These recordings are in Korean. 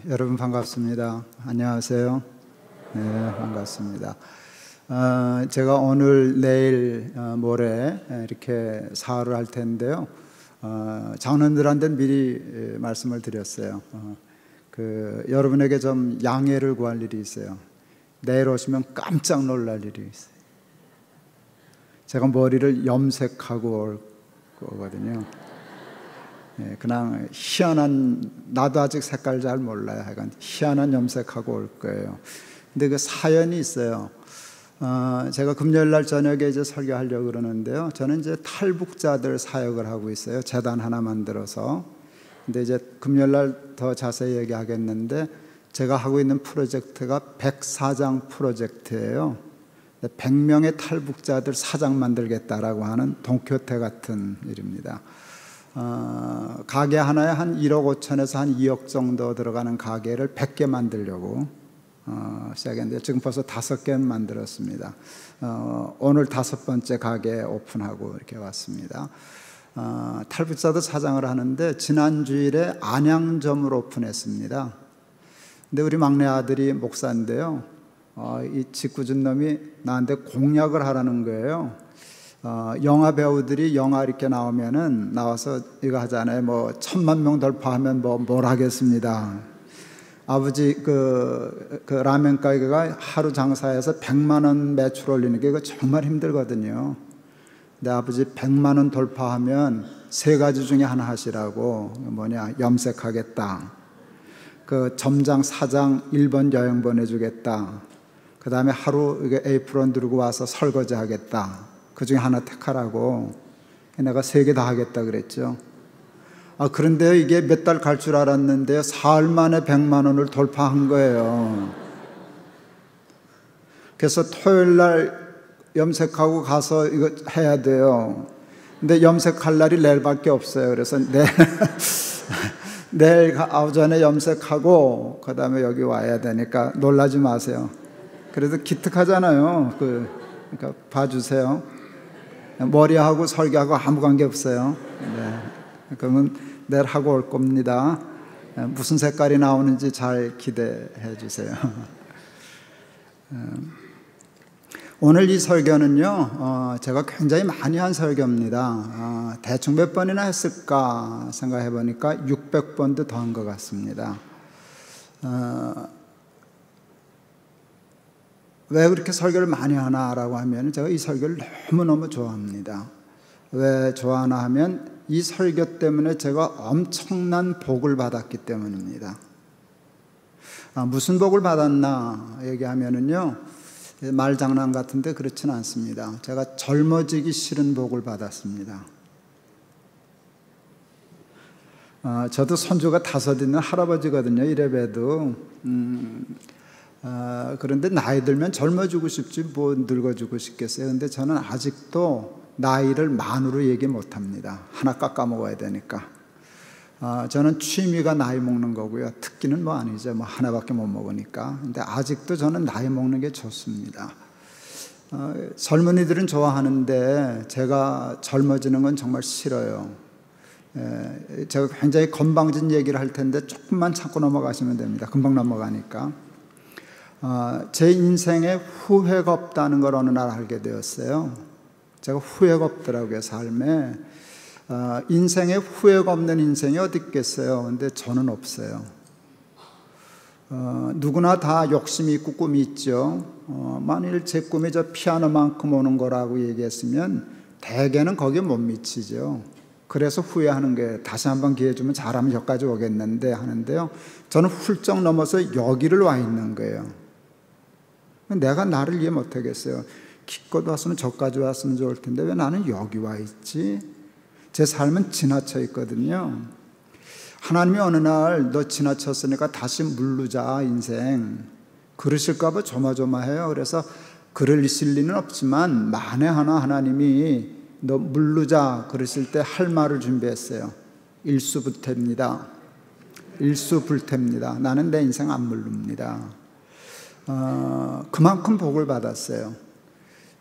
여러분 반갑습니다. 안녕하세요. 네, 반갑습니다. 제가 오늘, 내일, 모레 이렇게 사활을 할 텐데요. 장로님들한테 미리 말씀을 드렸어요. 여러분에게 좀 양해를 구할 일이 있어요. 내일 오시면 깜짝 놀랄 일이 있어요. 제가 머리를 염색하고 올 거거든요. 그냥 희한한, 나도 아직 색깔 잘 몰라요. 하여간 희한한 염색하고 올 거예요. 근데 그 사연이 있어요. 제가 금요일 날 저녁에 이제 설교하려고 그러는데요. 저는 이제 탈북자들 사역을 하고 있어요. 재단 하나 만들어서. 근데 이제 금요일 날 더 자세히 얘기하겠는데, 제가 하고 있는 프로젝트가 104장 프로젝트예요. 100명의 탈북자들 사장 만들겠다라고 하는 돈키호테 같은 일입니다. 가게 하나에 한 1억 5천에서 한 2억 정도 들어가는 가게를 100개 만들려고 시작했는데 지금 벌써 5개 만들었습니다. 오늘 5번째 가게 오픈하고 이렇게 왔습니다. 탈북자도 사장을 하는데 지난 주일에 안양점을 오픈했습니다. 근데 우리 막내 아들이 목사인데요. 이 짓궂은 놈이 나한테 공약을 하라는 거예요. 영화 배우들이 영화 이렇게 나오면은 나와서 이거 하잖아요. 뭐 1000만 명 돌파하면 뭘 하겠습니다. 아버지 그 라면 가게가 하루 장사해서 100만 원 매출 올리는 게 이거 정말 힘들거든요. 근데 아버지 100만 원 돌파하면 3가지 중에 하나 하시라고. 염색하겠다. 그 점장 사장 일본 여행 보내주겠다. 그 다음에 하루 이게 에이프론 들고 와서 설거지 하겠다. 그 중에 하나 택하라고. 내가 3개 다 하겠다 그랬죠. 그런데 이게 몇 달 갈 줄 알았는데요. 사흘 만에 100만 원을 돌파한 거예요. 그래서 토요일 날 염색하고 가서 이거 해야 돼요. 근데 염색할 날이 내일밖에 없어요. 그래서 내일 오전에 염색하고 그 다음에 여기 와야 되니까 놀라지 마세요. 그래도 기특하잖아요. 그러니까 봐주세요. 머리하고 설교하고 아무 관계 없어요. 네. 그러면 내일 하고 올 겁니다. 무슨 색깔이 나오는지 잘 기대해 주세요. 오늘 이 설교는요, 제가 굉장히 많이 한 설교입니다. 대충 몇 번이나 했을까 생각해 보니까 600번도 더 한 것 같습니다. 왜 그렇게 설교를 많이 하나라고 하면 제가 이 설교를 너무너무 좋아합니다. 왜 좋아하나 하면 이 설교 때문에 제가 엄청난 복을 받았기 때문입니다. 무슨 복을 받았나 얘기하면은요, 말장난 같은데 그렇지는 않습니다. 제가 젊어지기 싫은 복을 받았습니다. 저도 손주가 5 있는 할아버지거든요. 이래봬도. 그런데 나이 들면 젊어지고 싶지 뭐 늙어지고 싶겠어요. 근데 저는 아직도 나이를 만으로 얘기 못합니다. 하나 깎아 먹어야 되니까. 저는 취미가 나이 먹는 거고요. 특기는 뭐 아니죠. 뭐 하나밖에 못 먹으니까. 근데 아직도 저는 나이 먹는 게 좋습니다. 젊은이들은 좋아하는데 제가 젊어지는 건 정말 싫어요. 제가 굉장히 건방진 얘기를 할 텐데 조금만 참고 넘어가시면 됩니다. 금방 넘어가니까. 제 인생에 후회가 없다는 걸 어느 날 알게 되었어요. 제가 후회가 없더라고요, 삶에. 인생에 후회가 없는 인생이 어디 있겠어요. 근데 저는 없어요. 누구나 다 욕심이 있고 꿈이 있죠. 만일 제 꿈이 저 피아노만큼 오는 거라고 얘기했으면 대개는 거기에 못 미치죠. 그래서 후회하는 게, 다시 한번 기회 주면 잘하면 여기까지 오겠는데 하는데요. 저는 훌쩍 넘어서 여기를 와 있는 거예요. 내가 나를 이해 못 하겠어요. 기껏 왔으면 저까지 왔으면 좋을 텐데 왜 나는 여기 와 있지? 제 삶은 지나쳐 있거든요. 하나님이 어느 날 너 지나쳤으니까 다시 물르자 인생 그러실까 봐 조마조마해요. 그래서 그러실 리는 없지만 만에 하나 하나님이 너 물르자 그러실 때 할 말을 준비했어요. 일수불태입니다. 일수불태입니다. 나는 내 인생 안 물릅니다. 그만큼 복을 받았어요.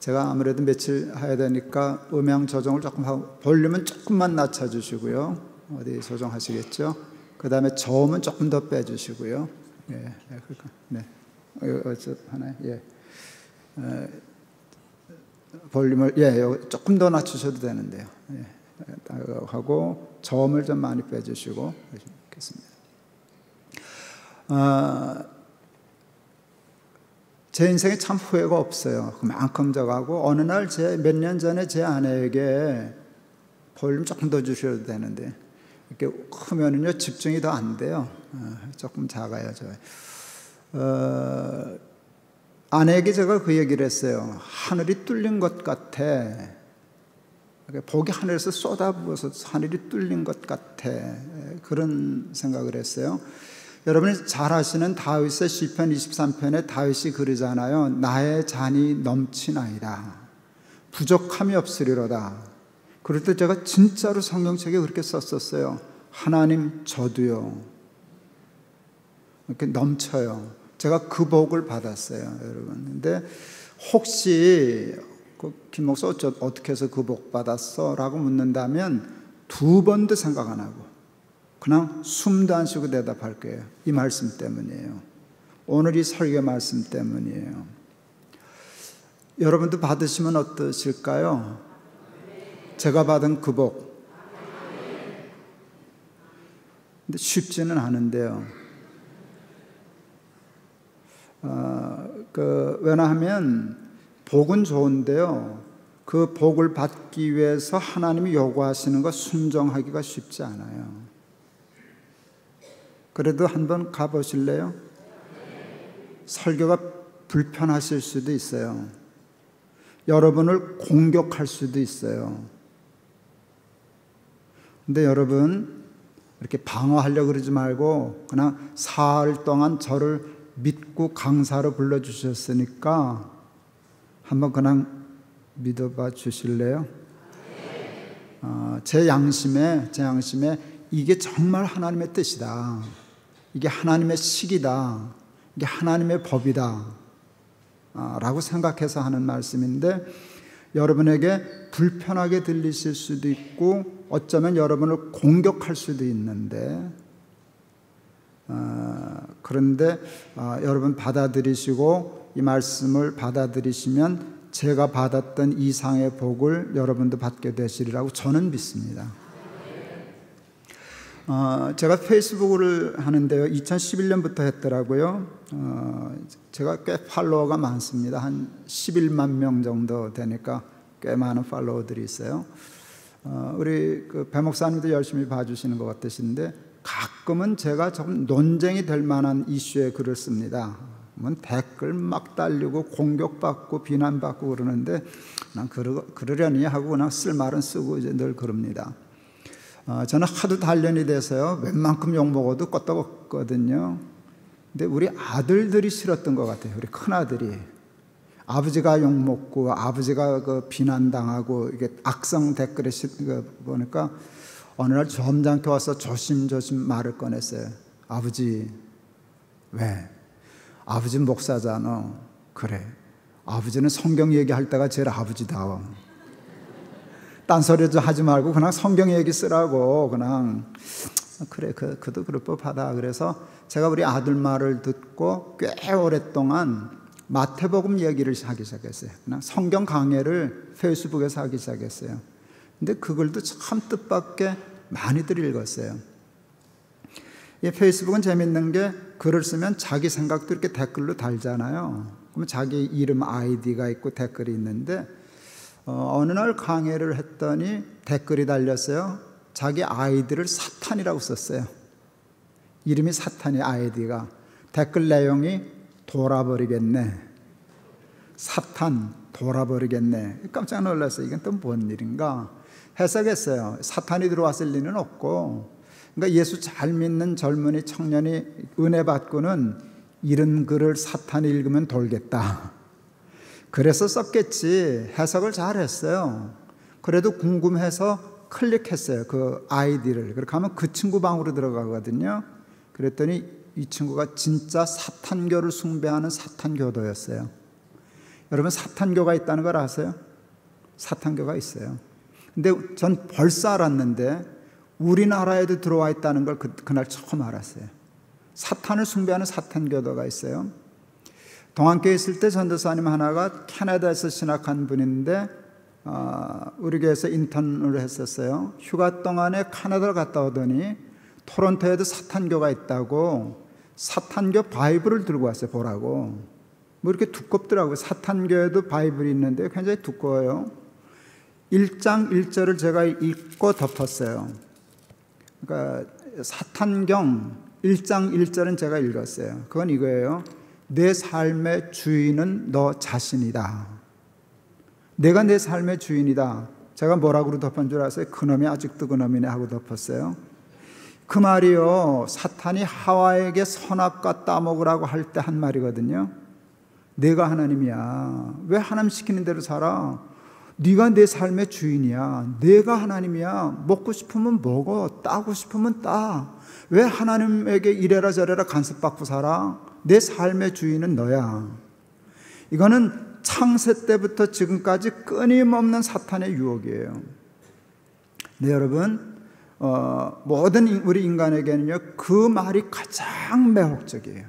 제가 아무래도 며칠 해야 되니까 음향 조정을 조금 하고, 볼륨은 조금만 낮춰주시고요. 어디 조정하시겠죠? 그 다음에 저음은 조금 더 빼주시고요. 예, 그러니까, 네. 하나요? 예. 볼륨을, 조금 더 낮추셔도 되는데요. 예. 하고, 저음을 좀 많이 빼주시고, 좋겠습니다. 제 인생에 참 후회가 없어요. 그만큼 저가고, 어느 날 몇 년 전에 제 아내에게 볼륨 조금 더 주셔도 되는데, 이렇게 크면은요, 집중이 더 안 돼요. 조금 작아요, 아내에게 제가 그 얘기를 했어요. 하늘이 뚫린 것 같아. 복이 하늘에서 쏟아부어서 하늘이 뚫린 것 같아. 그런 생각을 했어요. 여러분이 잘 아시는 다윗의 시편 23편에 다윗이 그러잖아요. 나의 잔이 넘치나이다. 부족함이 없으리로다. 그럴 때 제가 진짜로 성경책에 그렇게 썼었어요. 하나님, 저도요. 이렇게 넘쳐요. 제가 그 복을 받았어요, 여러분. 근데 혹시 김 목사 어떻게 해서 그 복 받았어? 라고 묻는다면 2번도 생각 안 하고 그냥 숨도 안 쉬고 대답할 거예요. 이 말씀 때문이에요. 오늘 이 설교 말씀 때문이에요. 여러분도 받으시면 어떠실까요? 제가 받은 그 복. 근데 쉽지는 않은데요. 왜냐하면 복은 좋은데요. 그 복을 받기 위해서 하나님이 요구하시는 거 순종하기가 쉽지 않아요. 그래도 한번 가보실래요? 설교가 불편하실 수도 있어요. 여러분을 공격할 수도 있어요. 근데 여러분, 이렇게 방어하려고 그러지 말고 그냥 사흘 동안 저를 믿고 강사로 불러주셨으니까 한번 그냥 믿어봐 주실래요? 제 양심에 이게 정말 하나님의 뜻이다. 이게 하나님의 식이다. 이게 하나님의 법이다. 라고 생각해서 하는 말씀인데, 여러분에게 불편하게 들리실 수도 있고 어쩌면 여러분을 공격할 수도 있는데, 그런데 여러분 받아들이시고 이 말씀을 받아들이시면 제가 받았던 이상의 복을 여러분도 받게 되시리라고 저는 믿습니다. 제가 페이스북을 하는데요, 2011년부터 했더라고요. 제가 꽤 팔로워가 많습니다. 한 11만 명 정도 되니까 꽤 많은 팔로워들이 있어요. 우리 배 목사님도 열심히 봐주시는 것 같으신데, 가끔은 제가 좀 논쟁이 될 만한 이슈에 글을 씁니다. 댓글 막 달리고 공격받고 비난받고 그러는데, 난 그러려니 하고 그냥 쓸 말은 쓰고 이제 늘 그럽니다. 저는 하도 단련이 돼서요, 웬만큼 욕먹어도 껐다거든요. 근데 우리 아들들이 싫었던 것 같아요. 우리 큰아들이. 아버지가 욕먹고 아버지가 비난당하고 이게 악성 댓글에 보니까 어느 날 점잖게 와서 조심조심 말을 꺼냈어요. 아버지, 왜? 아버지 목사잖아. 그래. 아버지는 성경 얘기할 때가 제일 아버지다워. 딴소리 좀 하지 말고 그냥 성경 얘기 쓰라고. 그냥 그래, 그도 그럴 법하다. 그래서 제가 우리 아들 말을 듣고 꽤 오랫동안 마태복음 얘기를 하기 시작했어요. 그냥 성경 강해를 페이스북에서 하기 시작했어요. 근데 그 글도 참 뜻밖의 많이들 읽었어요. 이 페이스북은 재밌는 게 글을 쓰면 자기 생각도 이렇게 댓글로 달잖아요. 그러면 자기 이름 아이디가 있고 댓글이 있는데, 어느 날 강해를 했더니 댓글이 달렸어요. 자기 아이디를 사탄이라고 썼어요. 이름이 사탄이 아이디가. 댓글 내용이 돌아버리겠네. 사탄 돌아버리겠네. 깜짝 놀랐어요. 이건 또 뭔 일인가 해석했어요. 사탄이 들어왔을 리는 없고, 그러니까 예수 잘 믿는 젊은이 청년이 은혜 받고는 이런 글을 사탄이 읽으면 돌겠다. 그래서 썼겠지. 해석을 잘 했어요. 그래도 궁금해서 클릭했어요. 그 아이디를. 그렇게 하면 그 친구 방으로 들어가거든요. 그랬더니 이 친구가 진짜 사탄교를 숭배하는 사탄교도였어요. 여러분, 사탄교가 있다는 걸 아세요? 사탄교가 있어요. 근데 전 벌써 알았는데 우리나라에도 들어와 있다는 걸 그날 처음 알았어요. 사탄을 숭배하는 사탄교도가 있어요. 동안교에 있을 때 전도사님 하나가 캐나다에서 신학한 분인데 우리 교회에서 인턴을 했었어요. 휴가 동안에 캐나다를 갔다 오더니 토론토에도 사탄교가 있다고 사탄교 바이블을 들고 왔어요. 보라고. 뭐 이렇게 두껍더라고요. 사탄교에도 바이블이 있는데 굉장히 두꺼워요. 1장 1절을 제가 읽고 덮었어요. 그러니까 사탄경 1장 1절은 제가 읽었어요. 그건 이거예요. 내 삶의 주인은 너 자신이다. 내가 내 삶의 주인이다. 제가 뭐라고 덮은 줄 아세요? 그놈이 아직도 그놈이네 하고 덮었어요. 그 말이요, 사탄이 하와에게 선악과 따먹으라고 할 때 한 말이거든요. 내가 하나님이야. 왜 하나님 시키는 대로 살아? 네가 내 삶의 주인이야. 내가 하나님이야. 먹고 싶으면 먹어. 따고 싶으면 따. 왜 하나님에게 이래라 저래라 간섭받고 살아? 내 삶의 주인은 너야. 이거는 창세 때부터 지금까지 끊임없는 사탄의 유혹이에요. 네, 여러분, 모든 우리 인간에게는요, 그 말이 가장 매혹적이에요.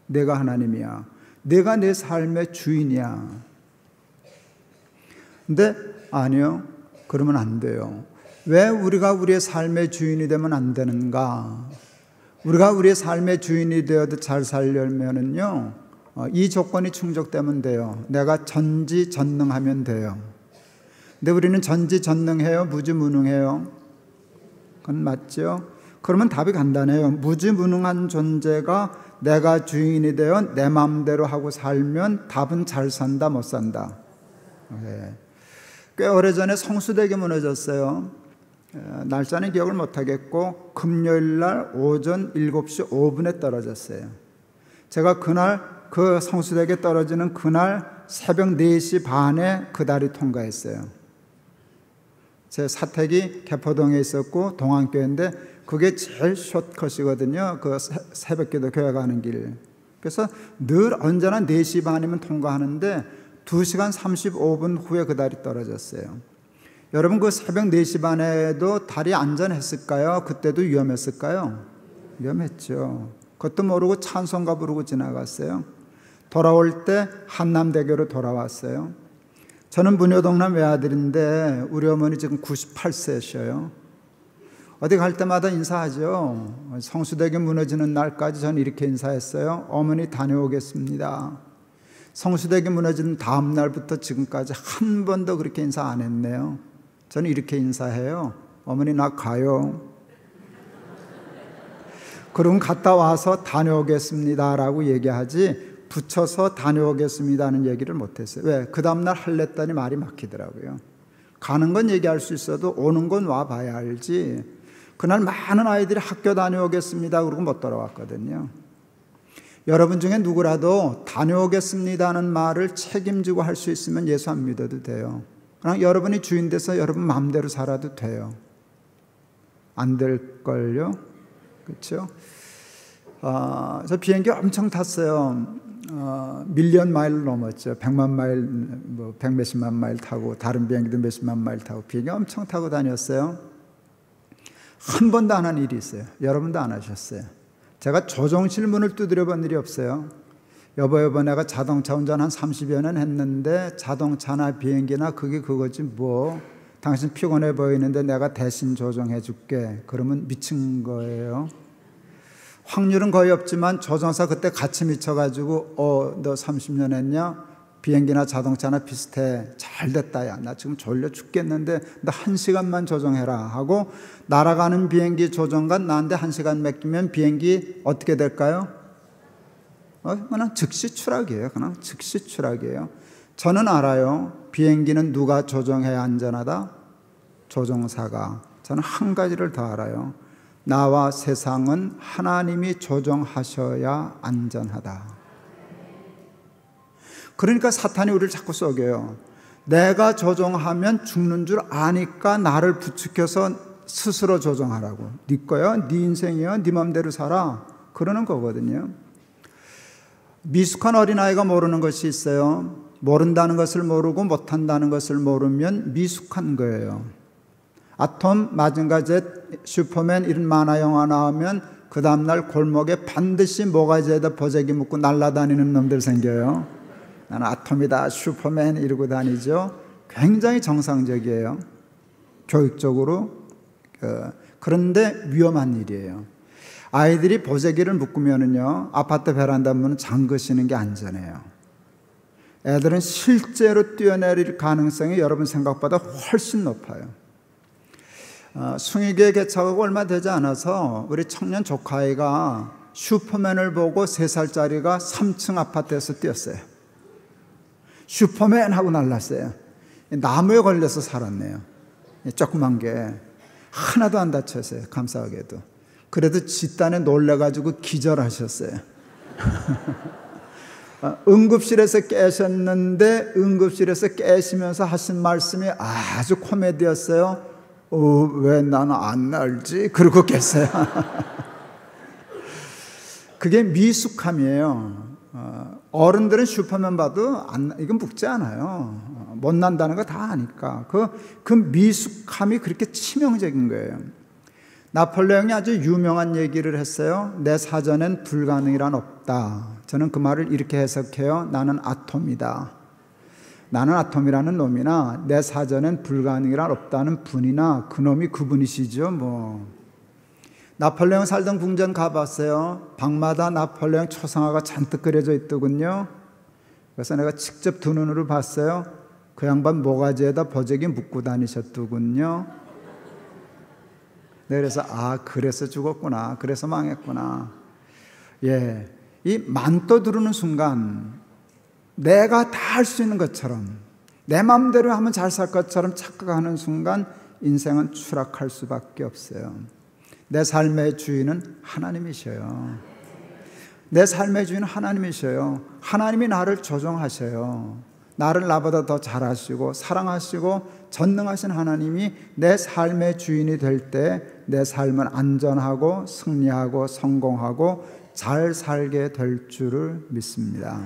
내가 하나님이야. 내가 내 삶의 주인이야. 근데 아니요, 그러면 안 돼요. 왜 우리가 우리의 삶의 주인이 되면 안 되는가? 우리가 우리의 삶의 주인이 되어도 잘 살려면은요, 이 조건이 충족되면 돼요. 내가 전지전능하면 돼요. 근데 우리는 전지전능해요? 무지무능해요? 그건 맞죠? 그러면 답이 간단해요. 무지무능한 존재가 내가 주인이 되어 내 마음대로 하고 살면 답은 잘 산다, 못 산다. 네. 꽤 오래전에 성수대교 무너졌어요. 날짜는 기억을 못하겠고 금요일 날 오전 7시 5분에 떨어졌어요. 제가 그날 그 성수대교 떨어지는 그날 새벽 4시 반에 그 다리 통과했어요. 제 사택이 개포동에 있었고 동안교회인데 그게 제일 숏컷이거든요. 그 새벽기도 교회 가는 길. 그래서 늘 언제나 4시 반이면 통과하는데 2시간 35분 후에 그 다리 떨어졌어요. 여러분, 그 새벽 4시 반에도 다리 안전했을까요? 그때도 위험했을까요? 위험했죠. 그것도 모르고 찬송가 부르고 지나갔어요. 돌아올 때 한남대교로 돌아왔어요. 저는 문효동남 외아들인데 우리 어머니 지금 98세셔요. 어디 갈 때마다 인사하죠. 성수대교 무너지는 날까지 저는 이렇게 인사했어요. 어머니 다녀오겠습니다. 성수대교 무너지는 다음 날부터 지금까지 한 번도 그렇게 인사 안 했네요. 저는 이렇게 인사해요. 어머니 나 가요. 그럼 갔다 와서 다녀오겠습니다 라고 얘기하지 붙여서 다녀오겠습니다는 얘기를 못했어요. 왜? 그 다음날 할랬더니 말이 막히더라고요. 가는 건 얘기할 수 있어도 오는 건 와봐야 알지. 그날 많은 아이들이 학교 다녀오겠습니다 그러고 못 돌아왔거든요. 여러분 중에 누구라도 다녀오겠습니다는 말을 책임지고 할 수 있으면 예수 안 믿어도 돼요. 그냥 여러분이 주인 돼서 여러분 마음대로 살아도 돼요. 안 될걸요? 그렇죠? 저 비행기 엄청 탔어요. 밀리언 마일 넘었죠. 100만 마일, 뭐 100몇십만 마일 타고 다른 비행기도 몇십만 마일 타고 비행기 엄청 타고 다녔어요. 한 번도 안 한 일이 있어요. 여러분도 안 하셨어요. 제가 조종실 문을 두드려 본 일이 없어요. 여보 내가 자동차 운전 한 30여 년 했는데 자동차나 비행기나 그게 그거지 뭐. 당신 피곤해 보이는데 내가 대신 조종해 줄게. 그러면 미친 거예요. 확률은 거의 없지만 조종사 그때 같이 미쳐가지고 너 30년 했냐? 비행기나 자동차나 비슷해. 잘 됐다. 야, 나 지금 졸려 죽겠는데 나 1시간만 조종해라 하고 날아가는 비행기 조종관 나한테 1시간 맡기면 비행기 어떻게 될까요? 그냥 즉시 추락이에요. 그냥 즉시 추락이에요. 저는 알아요. 비행기는 누가 조종해야 안전하다? 조종사가. 저는 한 가지를 더 알아요. 나와 세상은 하나님이 조종하셔야 안전하다. 그러니까 사탄이 우리를 자꾸 속여요. 내가 조종하면 죽는 줄 아니까 나를 부추겨서 스스로 조종하라고. 네 거야, 네 인생이야, 네 맘대로 살아. 그러는 거거든요. 미숙한 어린아이가 모르는 것이 있어요. 모른다는 것을 모르고 못한다는 것을 모르면 미숙한 거예요. 아톰, 마징가젯, 슈퍼맨 이런 만화 영화 나오면 그 다음날 골목에 반드시 모가지에다 보재기 묶고 날아다니는 놈들 생겨요. 나는 아톰이다, 슈퍼맨 이러고 다니죠. 굉장히 정상적이에요. 교육적으로. 그런데 위험한 일이에요. 아이들이 보재기를 묶으면은요, 아파트 베란다 문은 잠그시는 게 안전해요. 애들은 실제로 뛰어내릴 가능성이 여러분 생각보다 훨씬 높아요. 숭이교회 개척하고 얼마 되지 않아서 우리 청년 조카아이가 슈퍼맨을 보고 3살짜리가 3층 아파트에서 뛰었어요. 슈퍼맨 하고 날랐어요. 나무에 걸려서 살았네요. 조그만 게 하나도 안 다쳤어요. 감사하게도. 그래도 집단에 놀래가지고 기절하셨어요. 응급실에서 깨셨는데 응급실에서 깨시면서 하신 말씀이 아주 코미디였어요. 왜 나는 안 날지? 그러고 깼어요. 그게 미숙함이에요. 어른들은 슈퍼맨 봐도 이건 묵지 않아요. 못 난다는 거 다 아니까. 그 미숙함이 그렇게 치명적인 거예요. 나폴레옹이 아주 유명한 얘기를 했어요. 내 사전엔 불가능이란 없다. 저는 그 말을 이렇게 해석해요. 나는 아톰이다. 나는 아톰이라는 놈이나 내 사전엔 불가능이란 없다는 분이나 그놈이 그분이시죠. 나폴레옹 살던 궁전 가봤어요. 방마다 나폴레옹 초상화가 잔뜩 그려져 있더군요. 그래서 내가 직접 두 눈으로 봤어요. 그 양반 모가지에다 보재기 묶고 다니셨더군요. 그래서 그래서 죽었구나. 그래서 망했구나. 이 만또 들으는 순간 내가 다 할 수 있는 것처럼 내 마음대로 하면 잘 살 것처럼 착각하는 순간 인생은 추락할 수밖에 없어요. 내 삶의 주인은 하나님이셔요. 내 삶의 주인은 하나님이셔요. 하나님이 나를 조종하셔요. 나를 나보다 더 잘하시고 사랑하시고 전능하신 하나님이 내 삶의 주인이 될 때 내 삶은 안전하고 승리하고 성공하고 잘 살게 될 줄을 믿습니다.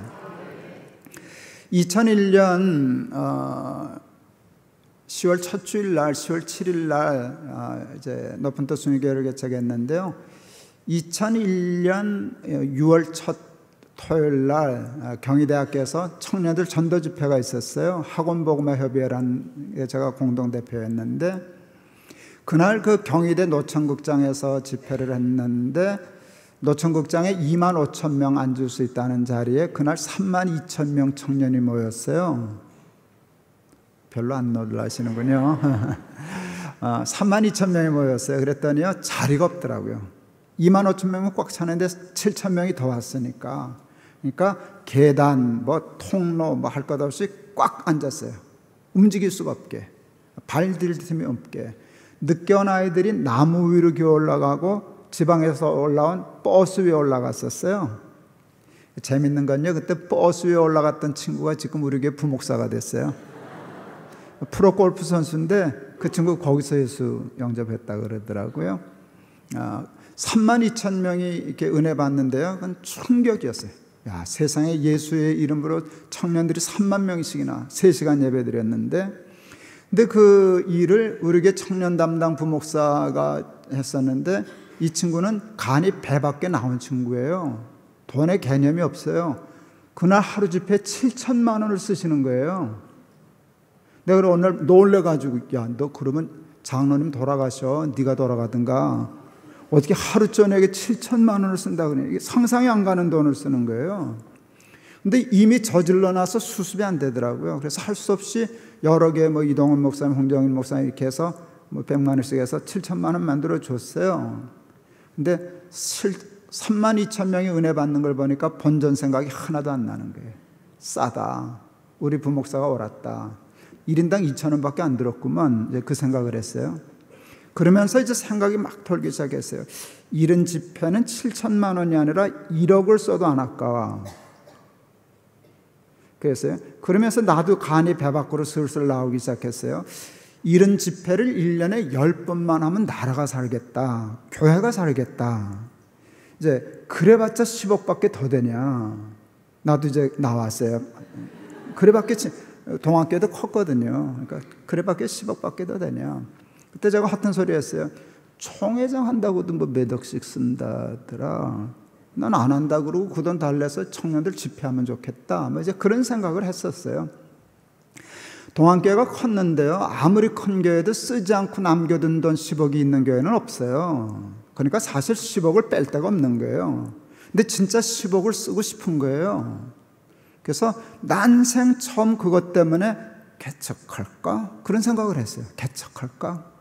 2001년 10월 첫 주일 날, 10월 7일 날 이제 높은 뜻 숭이교회를 개척했는데요. 2001년 6월 첫 토요일 날 경희대학교에서 청년들 전도 집회가 있었어요. 학원복음화협의회라는 제가 공동대표였는데 그날 그 경희대 노천극장에서 집회를 했는데 노천극장에 2만 5천 명 앉을 수 있다는 자리에 그날 3만 2천 명 청년이 모였어요. 별로 안 놀라시는군요. 3만 2천 명이 모였어요. 그랬더니요, 자리가 없더라고요. 2만 5천 명은 꽉 차는데 7천 명이 더 왔으니까. 그러니까 계단, 통로, 할 것 없이 꽉 앉았어요. 움직일 수가 없게. 발 딜 틈이 없게. 늦게 온 아이들이 나무 위로 기어 올라가고 지방에서 올라온 버스 위에 올라갔었어요. 재밌는 건요, 그때 버스 위에 올라갔던 친구가 지금 우리 교회 부목사가 됐어요. 프로골프 선수인데 그 친구 거기서 예수 영접했다 그러더라고요. 3만 2천 명이 이렇게 은혜 받는데요, 그건 충격이었어요. 세상에 예수의 이름으로 청년들이 3만 명씩이나 3시간 예배 드렸는데, 근데 그 일을 우리 교회 청년 담당 부목사가 했었는데 이 친구는 간이 배 밖에 나온 친구예요. 돈의 개념이 없어요. 그날 하루 집회 7천만 원을 쓰시는 거예요. 내가 오늘 놀래가지고, 너 그러면 장로님 돌아가셔. 네가 돌아가든가. 어떻게 하루 저녁에 7천만 원을 쓴다 그래. 이게 상상이 안 가는 돈을 쓰는 거예요. 근데 이미 저질러 놔서 수습이 안 되더라고요. 그래서 할 수 없이 여러 개 이동훈 목사님, 홍정일 목사님 이렇게 해서 100만 원씩 해서 7천만 원 만들어 줬어요. 근데 3만 2천 명이 은혜 받는 걸 보니까 본전 생각이 하나도 안 나는 거예요. 싸다. 우리 부목사가 옳았다. 1인당 2천 원밖에 안 들었구만. 이제 그 생각을 했어요. 그러면서 이제 생각이 막 돌기 시작했어요. 이런 집회는 7천만 원이 아니라 1억을 써도 안 아까워. 그랬어요. 그러면서 나도 간이 배 밖으로 슬슬 나오기 시작했어요. 이런 집회를 1년에 10번만 하면 나라가 살겠다. 교회가 살겠다. 이제 그래봤자 10억밖에 더 되냐. 나도 이제 나왔어요. 그래봤자 동학교도 컸거든요. 그러니까 그래봤자 10억밖에 더 되냐. 그때 제가 하던 소리 했어요. 총회장 한다고도 뭐 몇 억씩 쓴다더라. 난 안 한다 그러고 그 돈 달래서 청년들 집회하면 좋겠다. 뭐 이제 그런 생각을 했었어요. 동안교회가 컸는데요. 아무리 큰 교회도 쓰지 않고 남겨둔 돈 10억이 있는 교회는 없어요. 그러니까 사실 10억을 뺄 데가 없는 거예요. 근데 진짜 10억을 쓰고 싶은 거예요. 그래서 난생 처음 그것 때문에 개척할까? 그런 생각을 했어요. 개척할까?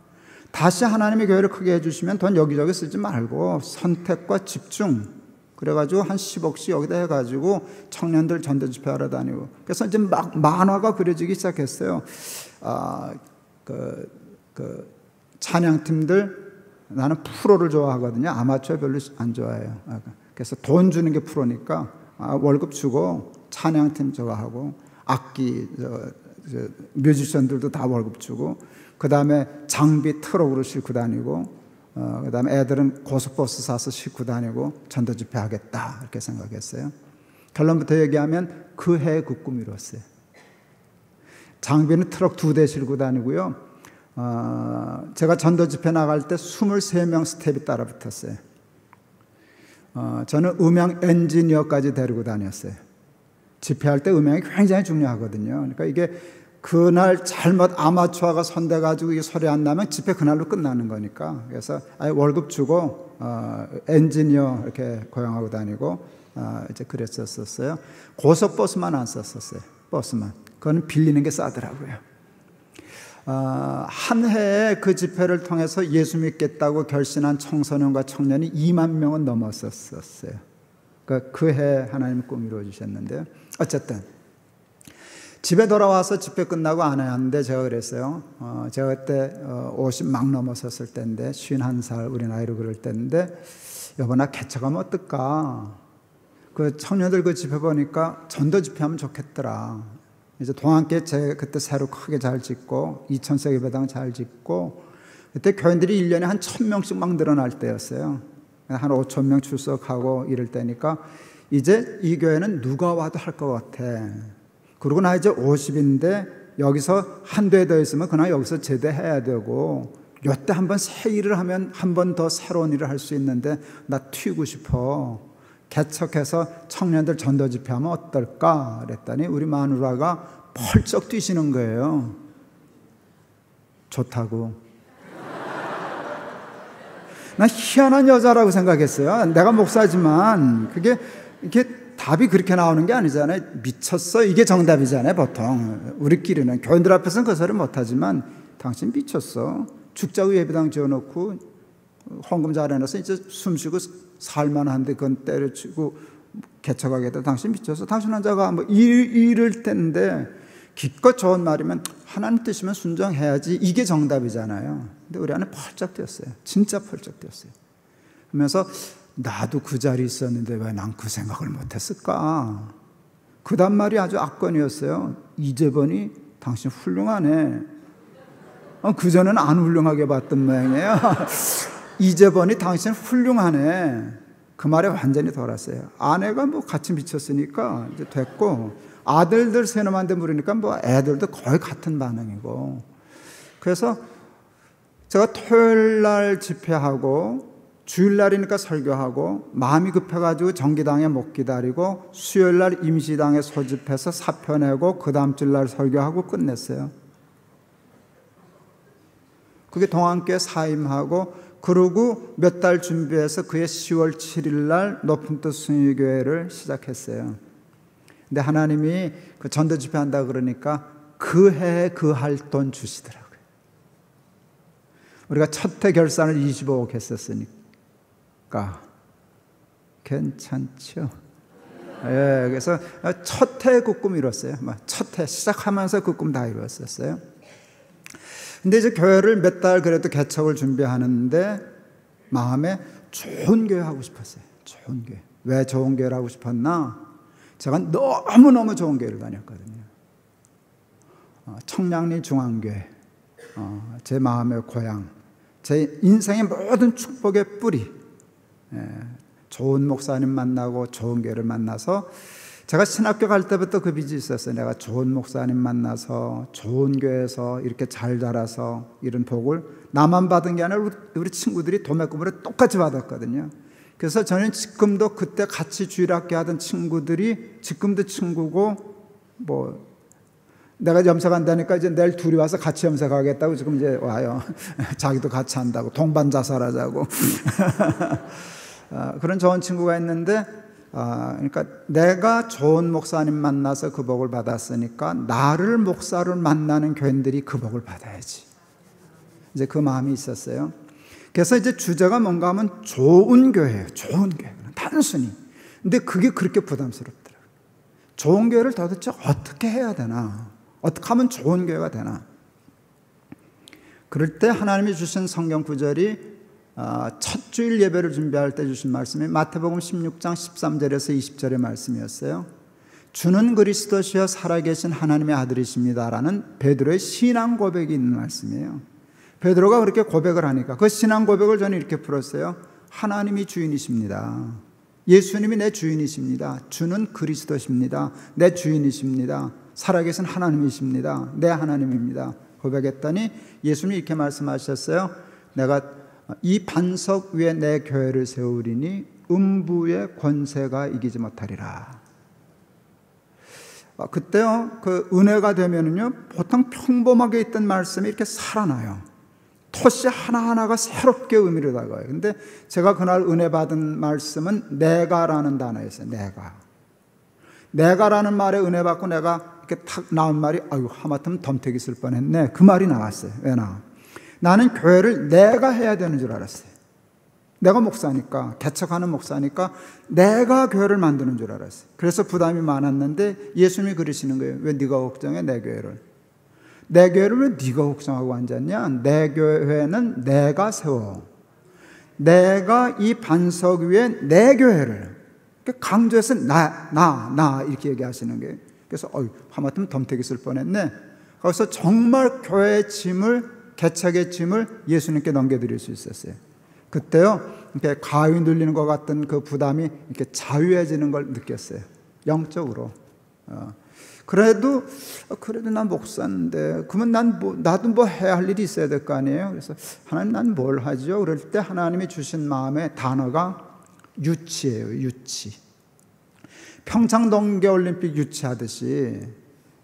다시 하나님의 교회를 크게 해주시면 돈 여기저기 쓰지 말고 선택과 집중, 그래가지고 한 10억씩 여기다 해가지고 청년들 전도 집회하러 다니고. 그래서 이제 막 만화가 그려지기 시작했어요. 찬양팀들, 나는 프로를 좋아하거든요. 아마추어 별로 안 좋아해요. 그래서 돈 주는 게 프로니까 월급 주고 찬양팀 저거 하고 악기 뮤지션들도 다 월급 주고, 그 다음에 장비 트럭으로 싣고 다니고, 그 다음에 애들은 고속버스 사서 싣고 다니고 전도 집회 하겠다, 이렇게 생각했어요. 결론부터 얘기하면 그 해에 그 꿈을 이뤘어요. 장비는 트럭 2대 싣고 다니고요. 제가 전도 집회 나갈 때 23명 스텝이 따라 붙었어요. 저는 음향 엔지니어까지 데리고 다녔어요. 집회할 때 음향이 굉장히 중요하거든요. 그러니까 이게 그날 잘못 아마추어가 손대가지고 이 소리 안 나면 집회 그날로 끝나는 거니까. 그래서 월급 주고 엔지니어 이렇게 고용하고 다니고 이제 그랬었어요. 고속버스만 안 썼었어요. 버스만. 그건 빌리는 게 싸더라고요. 한 해에 그 집회를 통해서 예수 믿겠다고 결심한 청소년과 청년이 2만 명은 넘었었어요. 그 해 하나님 꿈 이루어주셨는데요. 어쨌든 집에 돌아와서 집회 끝나고 아내한테 제가 그랬어요. 제가 그때 50 막 넘었었을 때인데 51살 우리 나이로 그럴 때인데, 여보 나 개척하면 어떨까? 그 청년들 그 집회 보니까 전도 집회하면 좋겠더라. 이제 동안교회 제 그때 새로 크게 잘 짓고 2000세계배당 잘 짓고, 그때 교인들이 1년에 한 1000명씩 막 늘어날 때였어요. 한 5000명 출석하고 이럴 때니까 이제 이 교회는 누가 와도 할 것 같아. 그리고 나 이제 50인데 여기서 한 대 더 있으면 그냥 여기서 제대해야 되고, 요때 한번 새 일을 하면 한 번 더 새로운 일을 할 수 있는데 나 튀고 싶어. 개척해서 청년들 전도 집회하면 어떨까? 그랬더니 우리 마누라가 펄쩍 뛰시는 거예요. 좋다고. 난 희한한 여자라고 생각했어요. 내가 목사지만 이게 답이 그렇게 나오는 게 아니잖아요. 미쳤어, 이게 정답이잖아요. 보통 우리끼리는 교인들 앞에서는 그 소리 못하지만 당신 미쳤어. 죽자고 예배당 지어놓고 헌금 잘 해놔서 이제 숨쉬고 살만한데 그건 때려치고 개척하겠다. 당신 미쳤어. 당신 혼자가 뭐 이럴 텐데 기껏 좋은 말이면 하나님 뜻이면 순종해야지, 이게 정답이잖아요. 근데 우리 안에 펄쩍 뛰었어요. 진짜 펄쩍 뛰었어요. 그러면서 나도 그 자리에 있었는데 왜 난 그 생각을 못했을까? 그 다음 말이 아주 압권이었어요. 이재번이 당신 훌륭하네. 그전에는 안 훌륭하게 봤던 모양이에요. 이재번이 당신 훌륭하네. 그 말에 완전히 돌았어요. 아내가 뭐 같이 미쳤으니까 이제 됐고, 아들들 세놈한테 물으니까 뭐 애들도 거의 같은 반응이고. 그래서 제가 토요일 날 집회하고 주일날이니까 설교하고, 마음이 급해가지고 정기당에 못 기다리고 수요일날 임시당에 소집해서 사표 내고 그 다음 주일날 설교하고 끝냈어요. 그게 동안교회 사임하고, 그러고 몇 달 준비해서 그해 10월 7일날 높은 뜻 순위교회를 시작했어요. 근데 하나님이 그 전도 집회 한다 그러니까 그 해에 그 할 돈 주시더라고요. 우리가 첫 해 결산을 25억 했었으니까 괜찮죠? 예, 그래서 첫 해 그 꿈 이뤘어요. 첫 해 시작하면서 그 꿈 다 이뤘었어요. 근데 이제 교회를 몇 달 그래도 개척을 준비하는데 마음에 좋은 교회 하고 싶었어요. 좋은 교회. 왜 좋은 교회를 하고 싶었나? 제가 너무너무 좋은 교회를 다녔거든요. 청량리 중앙교회, 제 마음의 고향, 제 인생의 모든 축복의 뿌리. 좋은 목사님 만나고 좋은 교회를 만나서 제가 신학교 갈 때부터 그 빚이 있었어요. 내가 좋은 목사님 만나서 좋은 교회에서 이렇게 잘 자라서 이런 복을 나만 받은 게 아니라 우리 친구들이 도매금으로 똑같이 받았거든요. 그래서 저는 지금도 그때 같이 주일학교 하던 친구들이 지금도 친구고, 뭐 내가 염색한다니까 이제 내일 둘이 와서 같이 염색하겠다고 지금 이제 와요. 자기도 같이 한다고, 동반 자살하자고. 그런 좋은 친구가 있는데, 그러니까 내가 좋은 목사님 만나서 그 복을 받았으니까 나를 목사를 만나는 교인들이 그 복을 받아야지. 이제 그 마음이 있었어요. 그래서 이제 주제가 뭔가 하면 좋은 교회예요. 좋은 교회. 단순히. 근데 그게 그렇게 부담스럽더라고요. 좋은 교회를 도대체 어떻게 해야 되나? 어떻게 하면 좋은 교회가 되나? 그럴 때 하나님이 주신 성경 구절이 첫 주일 예배를 준비할 때 주신 말씀이 마태복음 16장 13절에서 20절의 말씀이었어요. 주는 그리스도시여 살아계신 하나님의 아들이십니다라는 베드로의 신앙 고백이 있는 말씀이에요. 베드로가 그렇게 고백을 하니까 그 신앙 고백을 저는 이렇게 풀었어요. 하나님이 주인이십니다. 예수님이 내 주인이십니다. 주는 그리스도십니다. 내 주인이십니다. 살아계신 하나님이십니다. 내 하나님입니다. 고백했더니 예수님이 이렇게 말씀하셨어요. 내가 이 반석 위에 내 교회를 세우리니 음부의 권세가 이기지 못하리라. 그때요, 그 은혜가 되면은요, 보통 평범하게 있던 말씀이 이렇게 살아나요. 토시 하나하나가 새롭게 의미를 다가요. 근데 제가 그날 은혜 받은 말씀은 내가라는 단어였어요. 내가라는 말에 은혜 받고 내가 이렇게 탁 나온 말이, 아유, 하마터면 덤태기 쓸 뻔했네. 그 말이 나왔어요. 왜 나? 나는 교회를 내가 해야 되는 줄 알았어요. 내가 목사니까, 개척하는 목사니까 내가 교회를 만드는 줄 알았어요. 그래서 부담이 많았는데 예수님이 그러시는 거예요. 왜 네가 걱정해? 내 교회를. 내 교회를 왜 네가 걱정하고 앉았냐? 내 교회는 내가 세워. 내가 이 반석 위에 내 교회를. 강조해서 나 이렇게 얘기하시는 거예요. 그래서 하마터면 덤태기 쓸 뻔했네. 그래서 정말 교회의 짐을, 개척의 짐을 예수님께 넘겨드릴 수 있었어요. 그때요, 이렇게 가위 눌리는 것 같던 그 부담이 이렇게 자유해지는 걸 느꼈어요. 영적으로. 그래도 난 목사인데, 그러면 나도 뭐 해야 할 일이 있어야 될 거 아니에요? 그래서 하나님, 난 뭘 하죠? 그럴 때 하나님이 주신 마음의 단어가 유치예요, 유치. 평창 동계올림픽 유치하듯이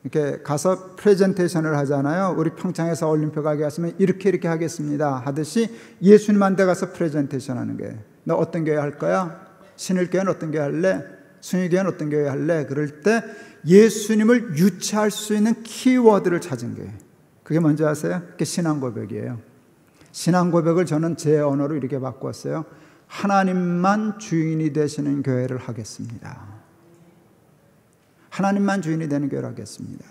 이렇게 가서 프레젠테이션을 하잖아요. 우리 평창에서 올림픽 하게 하시면 이렇게 하겠습니다 하듯이 예수님한테 가서 프레젠테이션 하는 거예요. 너 어떤 교회 할 거야? 신일교회는 어떤 교회 할래? 순위교회는 어떤 교회 할래? 그럴 때 예수님을 유치할 수 있는 키워드를 찾은 거예요. 그게 뭔지 아세요? 그게 신앙 고백이에요. 신앙 고백을 저는 제 언어로 이렇게 바꿨어요. 하나님만 주인이 되시는 교회를 하겠습니다. 하나님만 주인이 되는 교회를 하겠습니다.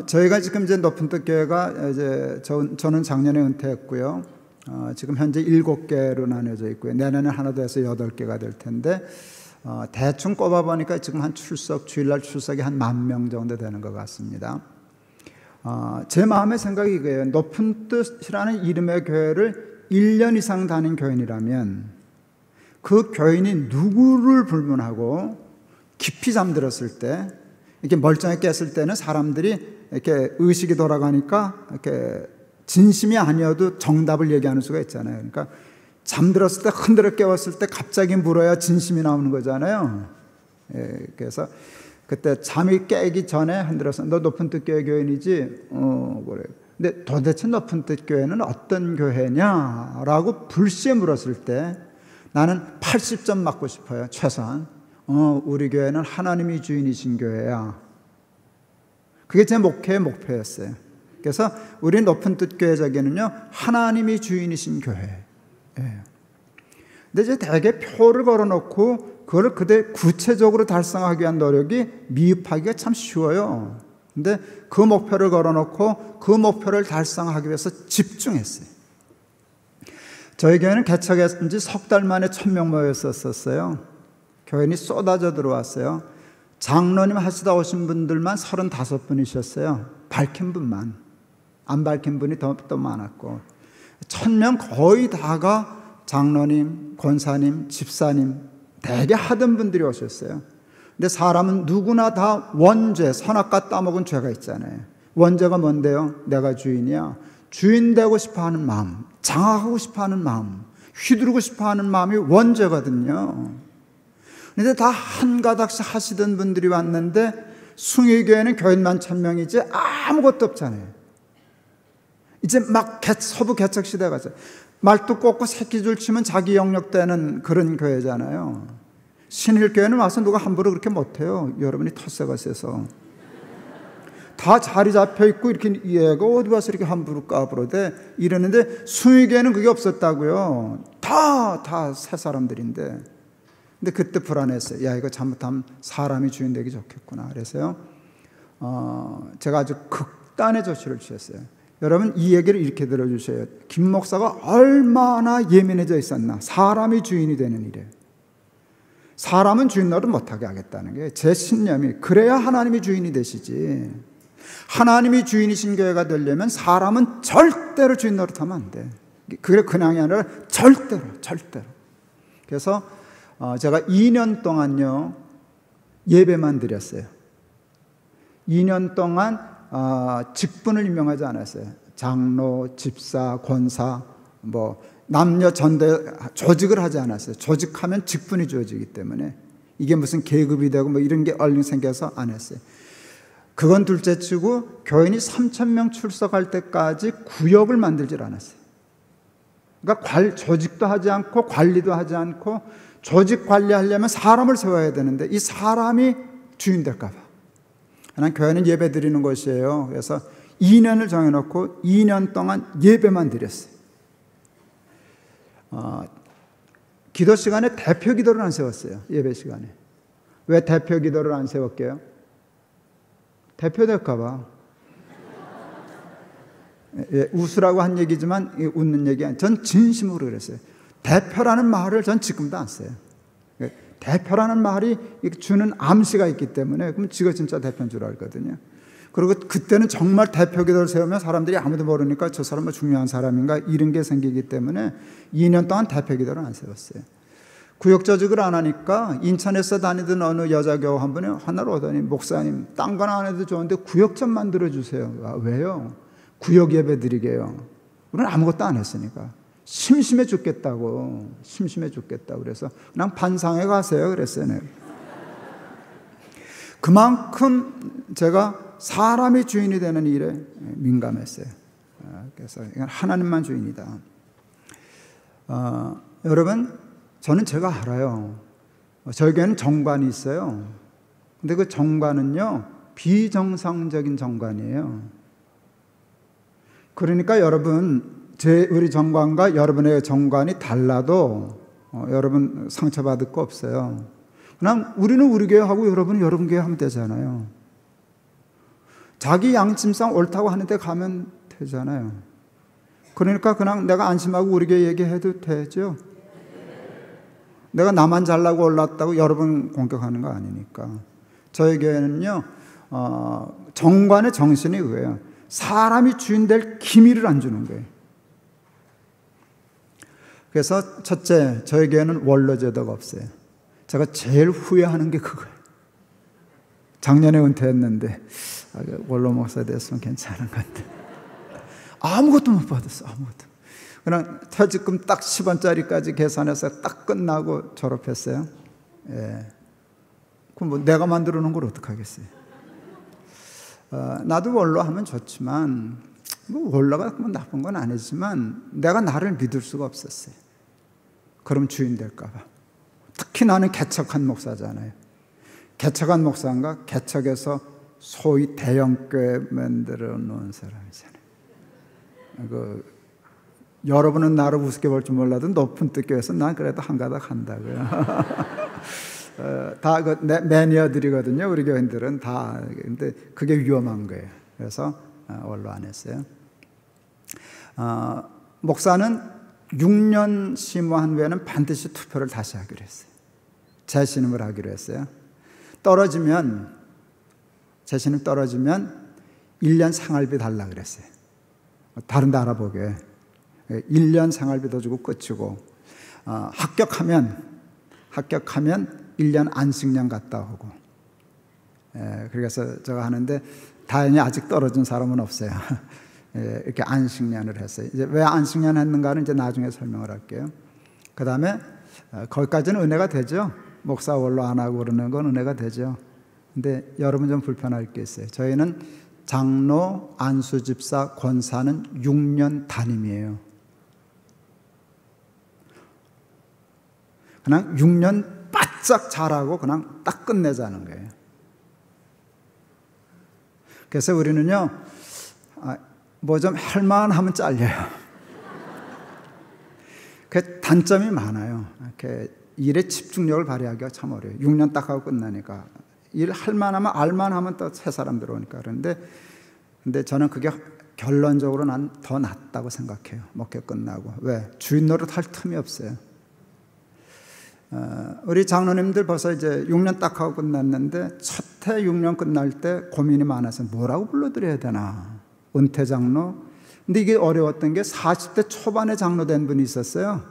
저희가 지금 이제 높은 뜻 교회가 이제 저는 작년에 은퇴했고요. 지금 현재 7개로 나눠져 있고요. 내년에 하나 더 해서 8개가 될 텐데, 대충 꼽아보니까 지금 주일날 출석이 한 10,000명 정도 되는 것 같습니다. 제 마음의 생각이 이거예요. 높은 뜻이라는 이름의 교회를 1년 이상 다닌 교인이라면 그 교인이 누구를 불문하고 깊이 잠들었을 때, 이렇게 멀쩡히 깼을 때는 사람들이 이렇게 의식이 돌아가니까 이렇게 진심이 아니어도 정답을 얘기하는 수가 있잖아요. 그러니까 잠들었을 때 흔들어 깨웠을 때 갑자기 물어야 진심이 나오는 거잖아요. 그래서 그때 잠이 깨기 전에 흔들어서 너 높은 뜻 교회 교인이지? 그래. 근데 도대체 높은 뜻 교회는 어떤 교회냐라고 불시에 물었을 때 나는 80점 맞고 싶어요. 최소한. 우리 교회는 하나님이 주인이신 교회야. 그게 제 목회의 목표였어요. 그래서 우리 높은 뜻 교회적에는요, 하나님이 주인이신 교회. 근데 이제 대개 표를 걸어놓고 그걸 그대 구체적으로 달성하기 위한 노력이 미흡하기가 참 쉬워요. 근데 그 목표를 걸어놓고 그 목표를 달성하기 위해서 집중했어요. 저희 교회는 개척한 지 석 달 만에 1,000명 모였었어요. 교인이 쏟아져 들어왔어요. 장로님 하시다 오신 분들만 35분이셨어요. 밝힌 분만. 안 밝힌 분이 더 많았고, 1,000명 거의 다가 장로님, 권사님, 집사님, 되게 하던 분들이 오셨어요. 근데 사람은 누구나 다 원죄, 선악과 따먹은 죄가 있잖아요. 원죄가 뭔데요? 내가 주인이야. 주인 되고 싶어하는 마음, 장악하고 싶어하는 마음, 휘두르고 싶어하는 마음이 원죄거든요. 그런데 다 한 가닥씩 하시던 분들이 왔는데 숭일교회는 교인만 1000명이지 아무것도 없잖아요. 이제 막 서부 개척 시대가 갔어요. 말뚝 꽂고 새끼줄 치면 자기 영역 되는 그런 교회잖아요. 신일교회는 와서 누가 함부로 그렇게 못해요. 여러분이 텃세가 세서. 다 자리 잡혀 있고 이렇게 얘가 어디 와서 이렇게 함부로 까불어대 이러는데 숭일교회는 그게 없었다고요. 다 새 사람들인데. 근데 그때 불안했어요. 야, 이거 잘못하면 사람이 주인 되기 좋겠구나. 그래서요, 제가 아주 극단의 조치를 취했어요. 여러분, 이 얘기를 이렇게 들어주세요. 김 목사가 얼마나 예민해져 있었나. 사람이 주인이 되는 일에. 사람은 주인 노릇 못하게 하겠다는 게 제 신념이. 그래야 하나님이 주인이 되시지. 하나님이 주인이신 교회가 되려면 사람은 절대로 주인 노릇하면 안 돼. 그게 그냥이 아니라 절대로. 그래서 제가 2년 동안요 예배만 드렸어요. 2년 동안 직분을 임명하지 않았어요. 장로, 집사, 권사, 남녀 전대 조직을 하지 않았어요. 조직하면 직분이 주어지기 때문에 이게 무슨 계급이 되고 이런 게 얼른 생겨서 안 했어요. 그건 둘째치고 교인이 3000명 출석할 때까지 구역을 만들질 않았어요. 그러니까 조직도 하지 않고 관리도 하지 않고, 조직 관리하려면 사람을 세워야 되는데 이 사람이 주인 될까 봐. 그냥 교회는 예배 드리는 곳이에요. 그래서 2년을 정해놓고 2년 동안 예배만 드렸어요. 기도 시간에 대표 기도를 안 세웠어요. 예배 시간에. 왜 대표 기도를 안 세웠게요? 대표 될까 봐. 웃으라고 한 얘기지만 웃는 얘기 아니에요. 전 진심으로 그랬어요. 대표라는 말을 전 지금도 안 써요. 대표라는 말이 주는 암시가 있기 때문에 그럼 지가 진짜 대표인 줄 알거든요. 그리고 그때는 정말 대표 기도를 세우면 사람들이 아무도 모르니까 저 사람은 중요한 사람인가 이런 게 생기기 때문에 2년 동안 대표 기도를 안 세웠어요. 구역 조직을 안 하니까 인천에서 다니던 어느 여자 교우 한 분이 하나를 오더니, 목사님 딴 건 안 해도 좋은데 구역 좀 만들어주세요. 왜요? 구역 예배 드리게요. 우리는 아무것도 안 했으니까. 심심해 죽겠다고. 그래서 그냥 반상회 가세요 그랬어요. 내가. 그만큼 제가 사람이 주인이 되는 일에 민감했어요. 그래서 이건 하나님만 주인이다. 여러분, 저는 제가 알아요. 저희 교회는 정관이 있어요. 근데 그 정관은요 비정상적인 정관이에요. 그러니까 여러분, 우리 정관과 여러분의 정관이 달라도 여러분 상처받을 거 없어요. 그냥 우리는 우리 교회 하고 여러분은 여러분 교회 하면 되잖아요. 자기 양심상 옳다고 하는데 가면 되잖아요. 그러니까 그냥 내가 안심하고 우리 교회 얘기해도 되죠. 내가 나만 잘나고 올랐다고 여러분 공격하는 거 아니니까. 저희 교회는요 정관의 정신이 그거예요. 사람이 주인 될 기미를 안 주는 거예요. 그래서 첫째, 저희 교회는 원로제도가 없어요. 제가 제일 후회하는 게 그거예요. 작년에 은퇴했는데 원로 목사 됐으면 괜찮은 건데 아무것도 못 받았어. 아무것도. 그냥 퇴직금 딱 10원짜리까지 계산해서 딱 끝나고 졸업했어요. 예. 그럼 내가 만들어 놓은 걸 어떡하겠어요. 나도 원로 하면 좋지만 원로가 나쁜 건 아니지만 내가 나를 믿을 수가 없었어요. 그럼 주인 될까 봐. 특히 나는 개척한 목사잖아요. 개척한 목사인가? 개척해서 소위 대형교회 만들어 놓은 사람이잖아요. 여러분은 나를 우습게 볼 줄 몰라도 높은 뜻교회에서 난 그래도 한 가닥 한다고요. 다 매니아들이거든요. 우리 교인들은 다. 근데 그게 위험한 거예요. 그래서 원로 안 했어요. 목사는 6년 심호한 후에는 반드시 투표를 다시 하기로 했어요. 재신임을 하기로 했어요. 재신임 떨어지면 1년 생활비 달라 그랬어요. 다른 데 알아보게. 1년 생활비도 주고 끝이고, 합격하면 합격하면 1년 안식년 갔다 오고. 그래서 제가 하는데 다행히 아직 떨어진 사람은 없어요. 이렇게 안식년을 했어요. 이제 왜 안식년 했는가는 이제 나중에 설명을 할게요. 그 다음에 거기까지는 은혜가 되죠. 목사 원로 안 하고 그러는 건 은혜가 되죠. 근데 여러분 좀 불편할 게 있어요. 저희는 장로, 안수집사, 권사는 6년 단임이에요. 그냥 6년 바짝 잘하고 그냥 딱 끝내자는 거예요. 그래서 우리는요, 뭐 좀 할만하면 잘려요. 그 단점이 많아요. 이렇게 일에 집중력을 발휘하기가 참 어려워요. 6년 딱 하고 끝나니까. 일 할만하면 알만하면 또 새 사람 들어오니까. 근데 저는 그게 결론적으로 난 더 낫다고 생각해요. 목회 끝나고. 왜? 주인 노릇 할 틈이 없어요. 우리 장로님들 벌써 이제 6년 딱 하고 끝났는데 첫 해 6년 끝날 때 고민이 많아서 뭐라고 불러드려야 되나. 은퇴 장로. 근데 이게 어려웠던 게 40대 초반에 장로 된 분이 있었어요.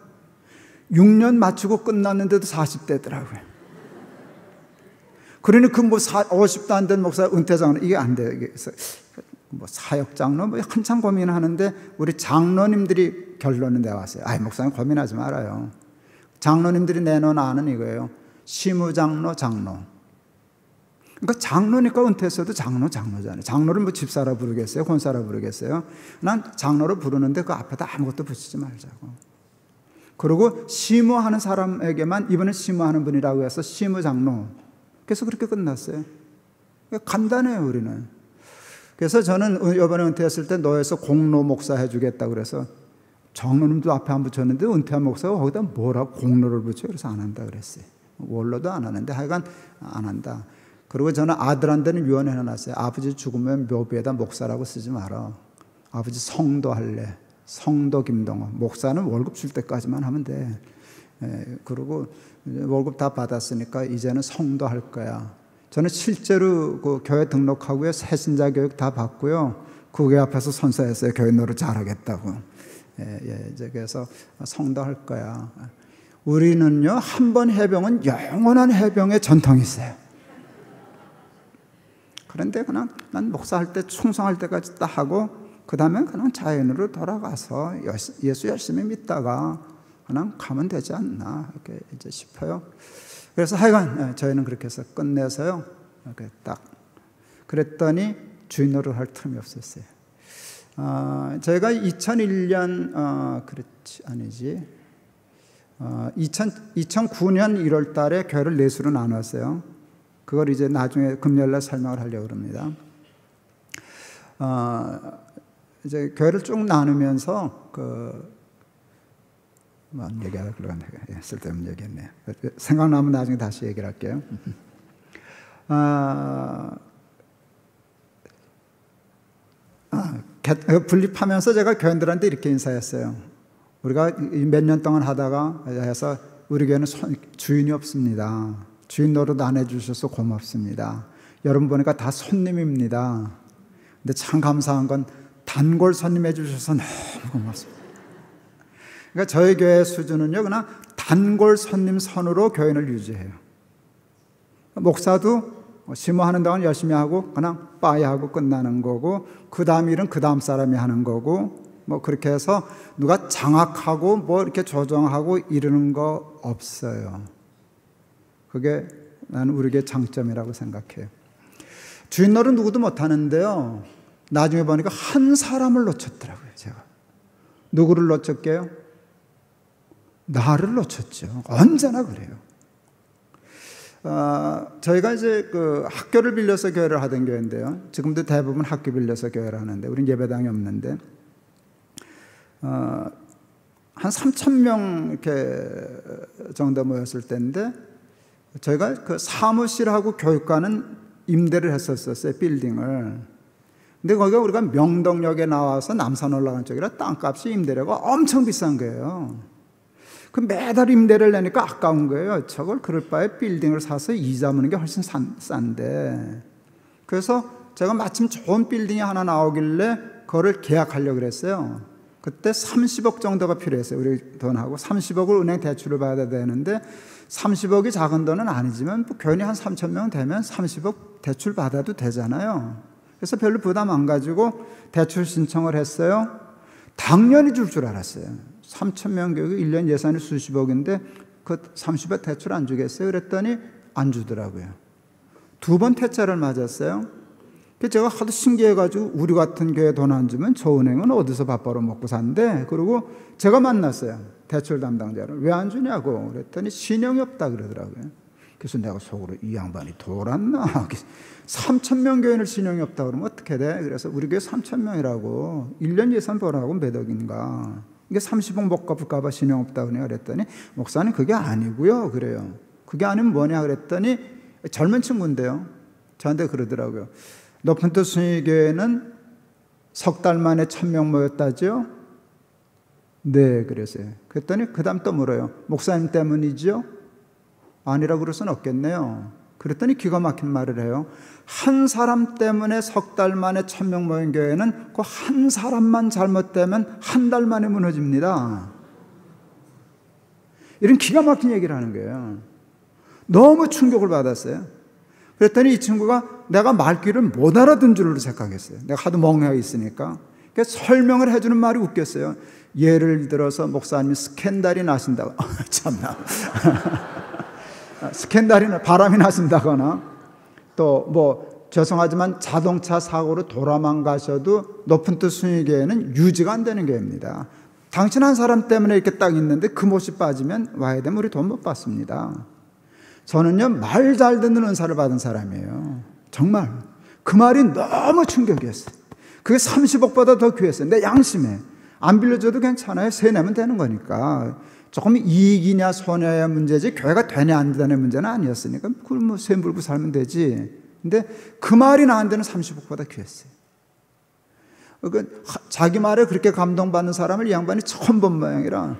6년 마치고 끝났는데도 40대더라고요. 그러니 그 뭐 50도 안 된 목사 은퇴 장로 이게 안 돼요. 이게 뭐 사역 장로 뭐 한참 고민하는데 우리 장로님들이 결론은 내왔어요. 아이 목사님 고민하지 말아요. 장로님들이 내놓은 안은 이거예요. 시무장로, 장로. 그러니까 장로니까 은퇴했어도 장로잖아요. 장로를 뭐 집사라 부르겠어요? 권사라 부르겠어요? 난 장로를 부르는데 그 앞에다 아무것도 붙이지 말자고. 그리고 시무하는 사람에게만 이번엔 시무하는 분이라고 해서 시무장로. 그래서 그렇게 끝났어요. 간단해요, 우리는. 그래서 저는 이번에 은퇴했을 때 너에서 공로 목사 해주겠다고 그래서 장로님도 앞에 안 붙였는데 은퇴한 목사가 거기다 뭐라고 공로를 붙여? 그래서 안 한다 그랬어요. 원로도 안 하는데 하여간 안 한다. 그리고 저는 아들한테는 유언 해놨어요. 아버지 죽으면 묘비에다 목사라고 쓰지 마라. 아버지 성도 할래. 성도 김동호. 목사는 월급 줄 때까지만 하면 돼. 그리고 월급 다 받았으니까 이제는 성도 할 거야. 저는 실제로 그 교회 등록하고요. 새신자 교육 다 받고요. 그 교회 앞에서 선서했어요. 교회 노릇 잘하겠다고. 이제 그래서 성도 할 거야. 우리는요, 한 번 해병은 영원한 해병의 전통이 있어요. 그런데 그냥 난 목사할 때 충성할 때까지 딱 하고 그 다음에 그냥 자연으로 돌아가서 예수 열심히 믿다가 그냥 가면 되지 않나 이렇게 이제 싶어요. 그래서 하여간 저희는 그렇게 해서 끝내서요. 이렇게 딱 그랬더니 주인 노릇 할 틈이 없었어요. 저희가 2001년 그렇지 아니지 2009년 1월 달에 교회를 넷으로 나눴어요. 그걸 이제 나중에 금요일날 설명을 하려고 합니다. 이제 교회를 쭉 나누면서 얘기하려고 그러는데 쓸데없는 얘기했네. 생각나면 나중에 다시 얘기를 할게요. 분립하면서 제가 교인들한테 이렇게 인사했어요. 우리가 몇 년 동안 하다가 해서 우리 교회는 주인이 없습니다. 주인 노릇 안 해주셔서 고맙습니다. 여러분 보니까 다 손님입니다. 근데 참 감사한 건 단골 손님 해주셔서 너무 고맙습니다. 그러니까 저희 교회 수준은요, 그냥 단골 손님 선으로 교인을 유지해요. 목사도 심호하는 동안 열심히 하고 그냥 빠이 하고 끝나는 거고, 그 다음 일은 그 다음 사람이 하는 거고, 뭐 그렇게 해서 누가 장악하고 뭐 이렇게 조정하고 이러는 거 없어요. 그게 나는 우리 교회 장점이라고 생각해요. 주인 노릇 누구도 못하는데요, 나중에 보니까 한 사람을 놓쳤더라고요. 제가 누구를 놓쳤게요? 나를 놓쳤죠. 언제나 그래요. 저희가 이제 그 학교를 빌려서 교회를 하던 교회인데요, 지금도 대부분 학교 빌려서 교회를 하는데 우린 예배당이 없는데 한 3,000명 이렇게 정도 모였을 때인데 저희가 그 사무실하고 교육관은 임대를 했었어요. 빌딩을. 근데 거기가 우리가 명동역에 나와서 남산 올라간 쪽이라 땅값이 임대료가 엄청 비싼 거예요. 그 매달 임대를 내니까 아까운 거예요. 저걸 그럴 바에 빌딩을 사서 이자 무는 게 훨씬 싼데. 그래서 제가 마침 좋은 빌딩이 하나 나오길래 그거를 계약하려고 그랬어요. 그때 30억 정도가 필요했어요. 우리 돈하고 30억을 은행 대출을 받아야 되는데 30억이 작은 돈은 아니지만 뭐 교인이 한 3천 명 되면 30억 대출 받아도 되잖아요. 그래서 별로 부담 안 가지고 대출 신청을 했어요. 당연히 줄 줄 알았어요. 3천 명 교육 1년 예산이 수십억인데 그 30억 대출 안 주겠어요? 그랬더니 안 주더라고요. 2번 퇴짜를 맞았어요. 제가 하도 신기해가지고 우리 같은 교회 돈 안 주면 저 은행은 어디서 밥 벌어 먹고 산대? 그리고 제가 만났어요. 대출 담당자를. 왜 안 주냐고. 그랬더니 신용이 없다 그러더라고요. 그래서 내가 속으로 이 양반이 돌았나? 3천 명 교인을 신용이 없다 그러면 어떻게 돼? 그래서 우리 교회 3천 명이라고 1년 예산 벌어하고 몇 억인가? 이게 30억 못 갚을까 봐 신용 없다 그랬더니 목사님 그게 아니고요. 그래요. 그게 아니면 뭐냐 그랬더니 젊은 친구인데요. 저한테 그러더라고요. 높은 뜻 순위교회는 석 달 만에 1,000명 모였다죠? 네, 그랬어요. 그랬더니 그 다음 또 물어요. 목사님 때문이죠? 아니라고 그럴 수는 없겠네요. 그랬더니 기가 막힌 말을 해요. 한 사람 때문에 석 달 만에 1,000명 모인 교회는 그 한 사람만 잘못되면 한 달 만에 무너집니다. 이런 기가 막힌 얘기를 하는 거예요. 너무 충격을 받았어요. 그랬더니 이 친구가 내가 말귀를 못 알아듣는 줄로 생각했어요. 내가 하도 멍해 있으니까. 그래서 설명을 해주는 말이 웃겼어요. 예를 들어서 목사님이 스캔들이 나신다고. 참나. 스캔들이 바람이 나신다거나 또 뭐 죄송하지만 자동차 사고로 돌아만 가셔도 높은 뜻 순위교회는 유지가 안 되는 교회입니다. 당신 한 사람 때문에 이렇게 딱 있는데 그 못이 빠지면 와야 되면 우리 돈 못 받습니다. 저는요, 말 잘 듣는 은사를 받은 사람이에요. 정말. 그 말이 너무 충격이었어요. 그게 30억보다 더 귀했어요. 내 양심에. 안 빌려줘도 괜찮아요. 세 내면 되는 거니까. 조금 이익이냐 손해야 문제지 교회가 되냐 안 되냐 문제는 아니었으니까 그걸 뭐 세 물고 살면 되지. 근데 그 말이 나한테는 30억보다 귀했어요. 자기 말에 그렇게 감동받는 사람을 이 양반이 처음 본 모양이라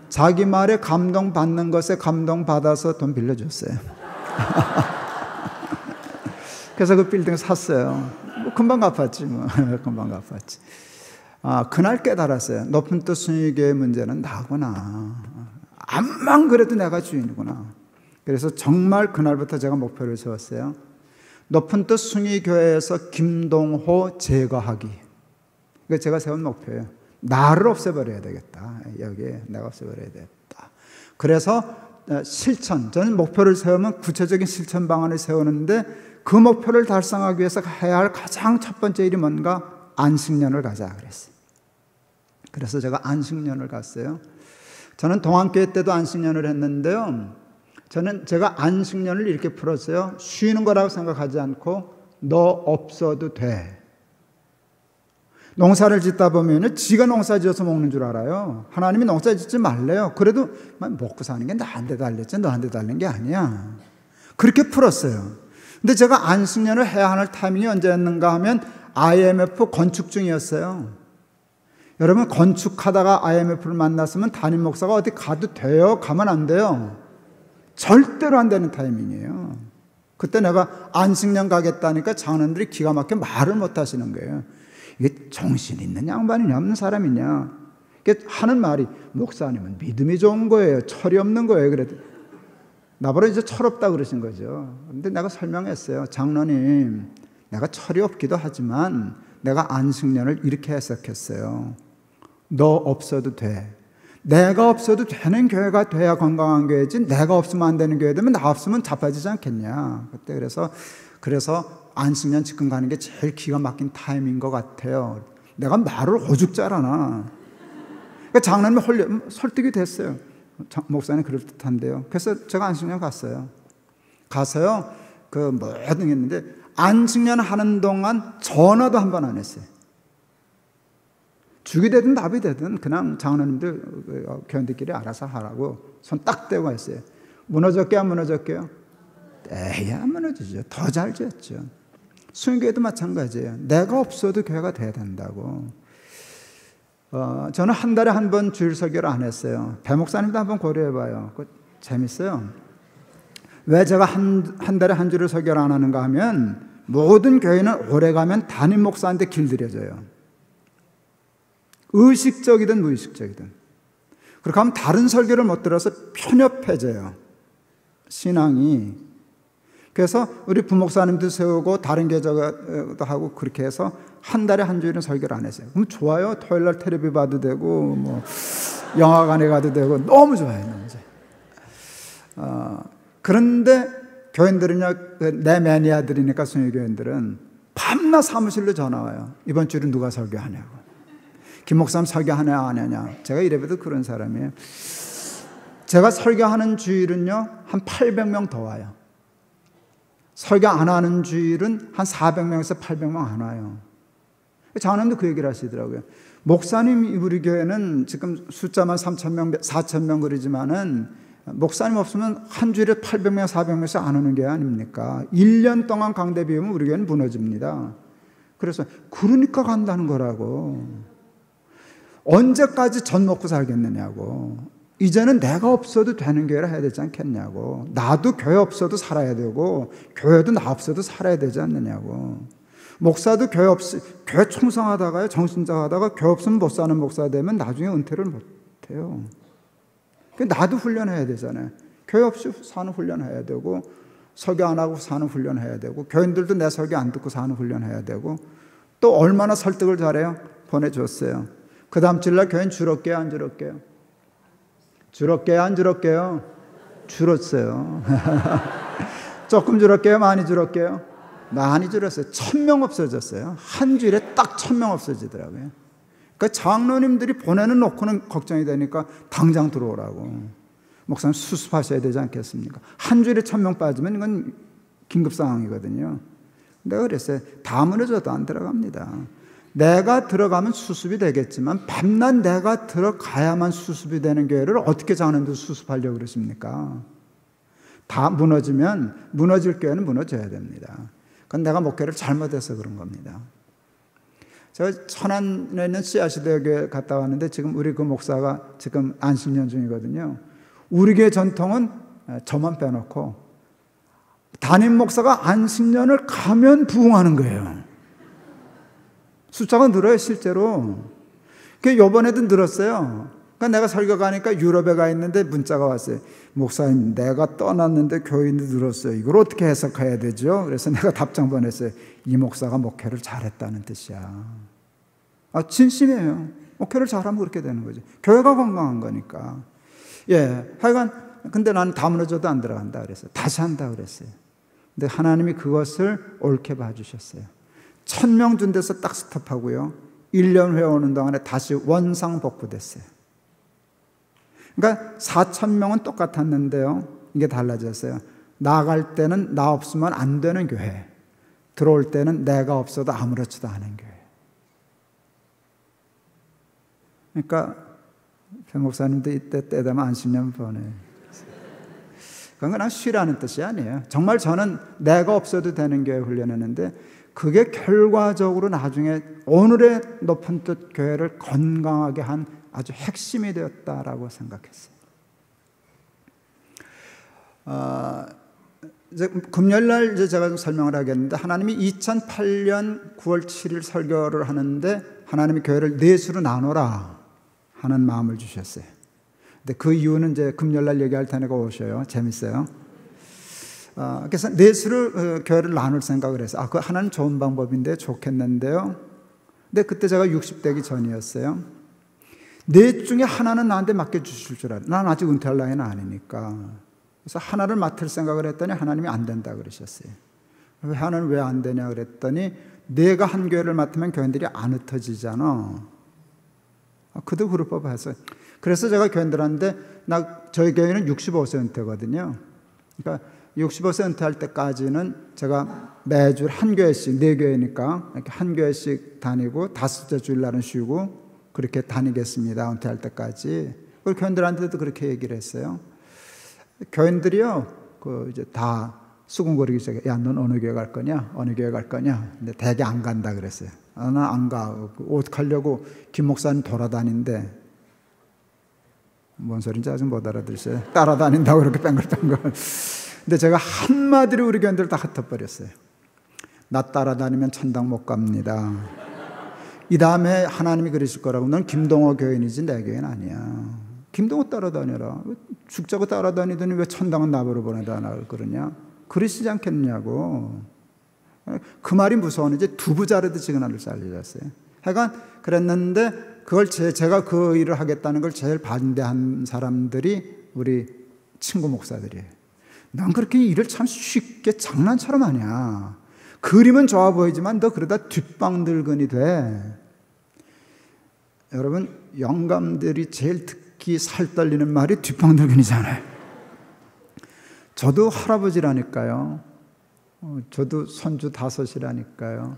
자기 말에 감동받는 것에 감동받아서 돈 빌려줬어요. 그래서 그 빌딩 샀어요. 뭐 금방 갚았지 뭐. 금방 갚았지. 그날 깨달았어요. 높은 뜻 순위교회의 문제는 나구나. 암만 그래도 내가 주인이구나. 그래서 정말 그날부터 제가 목표를 세웠어요. 높은 뜻 순위교회에서 김동호 제거하기. 이거 제가 세운 목표예요. 나를 없애버려야 되겠다. 여기에 내가 없애버려야 되겠다. 그래서 실천, 저는 목표를 세우면 구체적인 실천 방안을 세우는데 그 목표를 달성하기 위해서 해야 할 가장 첫 번째 일이 뭔가? 안식년을 가자 그랬어요. 그래서 제가 안식년을 갔어요. 저는 동안교회 때도 안식년을 했는데요. 제가 안식년을 이렇게 풀었어요. 쉬는 거라고 생각하지 않고 너 없어도 돼. 농사를 짓다 보면 지가 농사 지어서 먹는 줄 알아요. 하나님이 농사 짓지 말래요. 그래도 먹고 사는 게 나한테 달렸지 너한테 달린 게 아니야. 그렇게 풀었어요. 근데 제가 안식년을 해야 하는 타이밍이 언제였는가 하면 IMF 건축 중이었어요. 여러분 건축하다가 IMF를 만났으면 담임 목사가 어디 가도 돼요? 가면 안 돼요? 절대로 안 되는 타이밍이에요. 그때 내가 안식년 가겠다니까 장로님들이 기가 막혀 말을 못 하시는 거예요. 이게 정신 있는 양반이냐 없는 사람이냐. 하는 말이 목사님은 믿음이 좋은 거예요. 철이 없는 거예요. 그래도 나보다 이제 철없다 그러신 거죠. 근데 내가 설명했어요. 장로님, 내가 철이 없기도 하지만 내가 안식년을 이렇게 해석했어요. 너 없어도 돼. 내가 없어도 되는 교회가 돼야 건강한 교회지 내가 없으면 안 되는 교회 되면 나 없으면 자빠지지 않겠냐. 그때 그래서 안식년 지금 가는 게 제일 기가 막힌 타임인 것 같아요. 내가 말을 오죽 잘하나. 그러니까 장로님이 설득이 됐어요. 목사님 그럴듯한데요. 그래서 제가 안식년 갔어요. 가서요. 뭐든 했는데 안식년 하는 동안 전화도 한 번 안 했어요. 죽이 되든 답이 되든 그냥 장로님들 교인들끼리 알아서 하라고 손 딱 떼고 했어요. 무너졌게요? 안 무너졌게요? 에이, 안 무너지죠. 더 잘 지었죠. 순교회도 마찬가지예요. 내가 없어도 교회가 돼야 된다고. 저는 한 달에 한 번 주일 설교를 안 했어요. 배 목사님도 한번 고려해봐요. 재밌어요. 왜 제가 한 달에 한 주를 설교를 안 하는가 하면 모든 교회는 오래 가면 담임 목사한테 길들여져요. 의식적이든 무의식적이든. 그렇게 하면 다른 설교를 못 들어서 편협해져요, 신앙이. 그래서 우리 부목사님도 세우고 다른 교회도 하고 그렇게 해서 한 달에 한 주일은 설교를 안 했어요. 그럼 좋아요. 토요일 날 텔레비 봐도 되고 뭐 영화관에 가도 되고 너무 좋아요. 너무 좋아요. 그런데 교인들은요, 내 매니아들이니까 순회교인들은 밤낮 사무실로 전화 와요. 이번 주일은 누가 설교하냐고. 김 목사님 설교하냐 안 하냐. 제가 이래봬도 그런 사람이에요. 제가 설교하는 주일은요 한 800명 더 와요. 설교 안 하는 주일은 한 400명에서 800명 안 와요. 장로님도 그 얘기를 하시더라고요. 목사님이 우리 교회는 지금 숫자만 3,000명, 4,000명 그러지만은 목사님 없으면 한 주일에 800명, 400명씩 안 오는 교회 아닙니까? 1년 동안 강대 비우면 우리 교회는 무너집니다. 그래서 그러니까 간다는 거라고. 언제까지 전 먹고 살겠느냐고. 이제는 내가 없어도 되는 교회를 해야 되지 않겠냐고. 나도 교회 없어도 살아야 되고 교회도 나 없어도 살아야 되지 않느냐고. 목사도 교회 충성하다가요, 정신자하다가 교회 없으면 못 사는 목사 되면 나중에 은퇴를 못 해요. 나도 훈련해야 되잖아요. 교회 없이 사는 훈련해야 되고 설교 안 하고 사는 훈련해야 되고 교인들도 내 설교 안 듣고 사는 훈련해야 되고 또 얼마나 설득을 잘해요? 보내줬어요. 그 다음 주일날 교인 줄었게요, 안 줄었게요? 줄었게요, 안 줄었게요? 줄었어요. 조금 줄었게요, 많이 줄었게요? 많이 줄었어요. 1,000명 없어졌어요. 한 주일에 딱 1,000명 없어지더라고요. 그러니까 장로님들이 보내는 놓고는 걱정이 되니까 당장 들어오라고. 목사님 수습하셔야 되지 않겠습니까? 한 주일에 1,000명 빠지면 이건 긴급 상황이거든요. 내가 그랬어요. 다 무너져도 안 들어갑니다. 내가 들어가면 수습이 되겠지만 밤낮 내가 들어가야만 수습이 되는 교회를 어떻게 장로님들 수습하려고 그러십니까? 다 무너지면 무너질 교회는 무너져야 됩니다. 그건 내가 목회를 잘못해서 그런 겁니다. 제가 천안에 있는 씨앗시대교회 갔다 왔는데 지금 우리 그 목사가 지금 안식년 중이거든요. 우리 교회 전통은 저만 빼놓고 담임 목사가 안식년을 가면 부흥하는 거예요. 숫자가 늘어요, 실제로. 그게 이번에도 늘었어요. 그러니까 내가 설교 가니까 유럽에 가 있는데 문자가 왔어요. 목사님, 내가 떠났는데 교인이 늘었어요. 이걸 어떻게 해석해야 되죠? 그래서 내가 답장 보냈어요. 이 목사가 목회를 잘했다는 뜻이야. 진심이에요. 목회를 잘하면 그렇게 되는 거죠. 교회가 건강한 거니까. 예, 하여간 근데 나는 다 무너져도 안 들어간다 그랬어요. 다시 한다 그랬어요. 근데 하나님이 그것을 옳게 봐주셨어요. 1,000명 준 데서 딱 스톱하고요. 1년 후에 오는 동안에 다시 원상복구됐어요. 그러니까 4,000명은 똑같았는데요. 이게 달라졌어요. 나갈 때는 나 없으면 안 되는 교회. 들어올 때는 내가 없어도 아무렇지도 않은 교회. 그러니까 배 목사님도 이때 때 되면 안식년 보내요. 그건 그냥 쉬라는 뜻이 아니에요. 정말 저는 내가 없어도 되는 교회 훈련했는데 그게 결과적으로 나중에 오늘의 높은 뜻 교회를 건강하게 한 아주 핵심이 되었다라고 생각했어요. 이제 금요일날 이제 제가 좀 설명을 하겠는데 하나님이 2008년 9월 7일 설교를 하는데 하나님이 교회를 넷으로 나눠라 하는 마음을 주셨어요. 근데 그 이유는 이제 금요일날 얘기할 테니까 오셔요. 재밌어요. 그래서 넷으로 교회를 나눌 생각을 해서 그 하나는 좋은 방법인데 좋겠는데요. 근데 그때 제가 60대기 전이었어요. 넷 중에 하나는 나한테 맡겨주실 줄 알아요. 난 아직 은퇴할 나이는 아니니까. 그래서 하나를 맡을 생각을 했더니 하나님이 안 된다 그러셨어요. 하나는 왜 안 되냐 그랬더니 내가 한 교회를 맡으면 교인들이 안 흩어지잖아. 그도 그럴 법해서. 그래서 제가 교인들한테 저희 교회는 65세 은퇴거든요. 그러니까 65세 은퇴할 때까지는 제가 매주 한 교회씩, 4교회니까 이렇게 한 교회씩 다니고 5째 주일날은 쉬고 그렇게 다니겠습니다. 은퇴할 때까지. 그리고 교인들한테도 그렇게 얘기를 했어요. 교인들이요, 이제 다 수군거리기 시작해. 야, 넌 어느 교회 갈 거냐? 어느 교회 갈 거냐? 근데 대개 안 간다 그랬어요. 나 안 가. 어떡하려고 김 목사님 돌아다닌대. 뭔 소린지 아직 못 알아들으세요? 따라다닌다고 그렇게 뺑글뺑글. 근데 제가 한마디로 우리 교인들 다 흩어버렸어요. 나 따라다니면 천당 못 갑니다. 이 다음에 하나님이 그러실 거라고. 넌 김동호 교인이지 내 교인 아니야. 김동호 따라다녀라. 죽자고 따라다니더니 왜 천당은 나보러 보내다 나를 그러냐. 그러시지 않겠냐고. 그 말이 무서웠는지 두부 자르듯 지금 나를 잘리셨어요. 하여간 그랬는데 그걸 제가 그 일을 하겠다는 걸 제일 반대한 사람들이 우리 친구 목사들이에요. 난 그렇게 일을 참 쉽게 장난처럼 하냐. 그림은 좋아 보이지만 너 그러다 뒷방늙은이 돼. 여러분, 영감들이 제일 특히 살 떨리는 말이 뒷방늙은이잖아요. 저도 할아버지라니까요. 저도 손주 5이라니까요.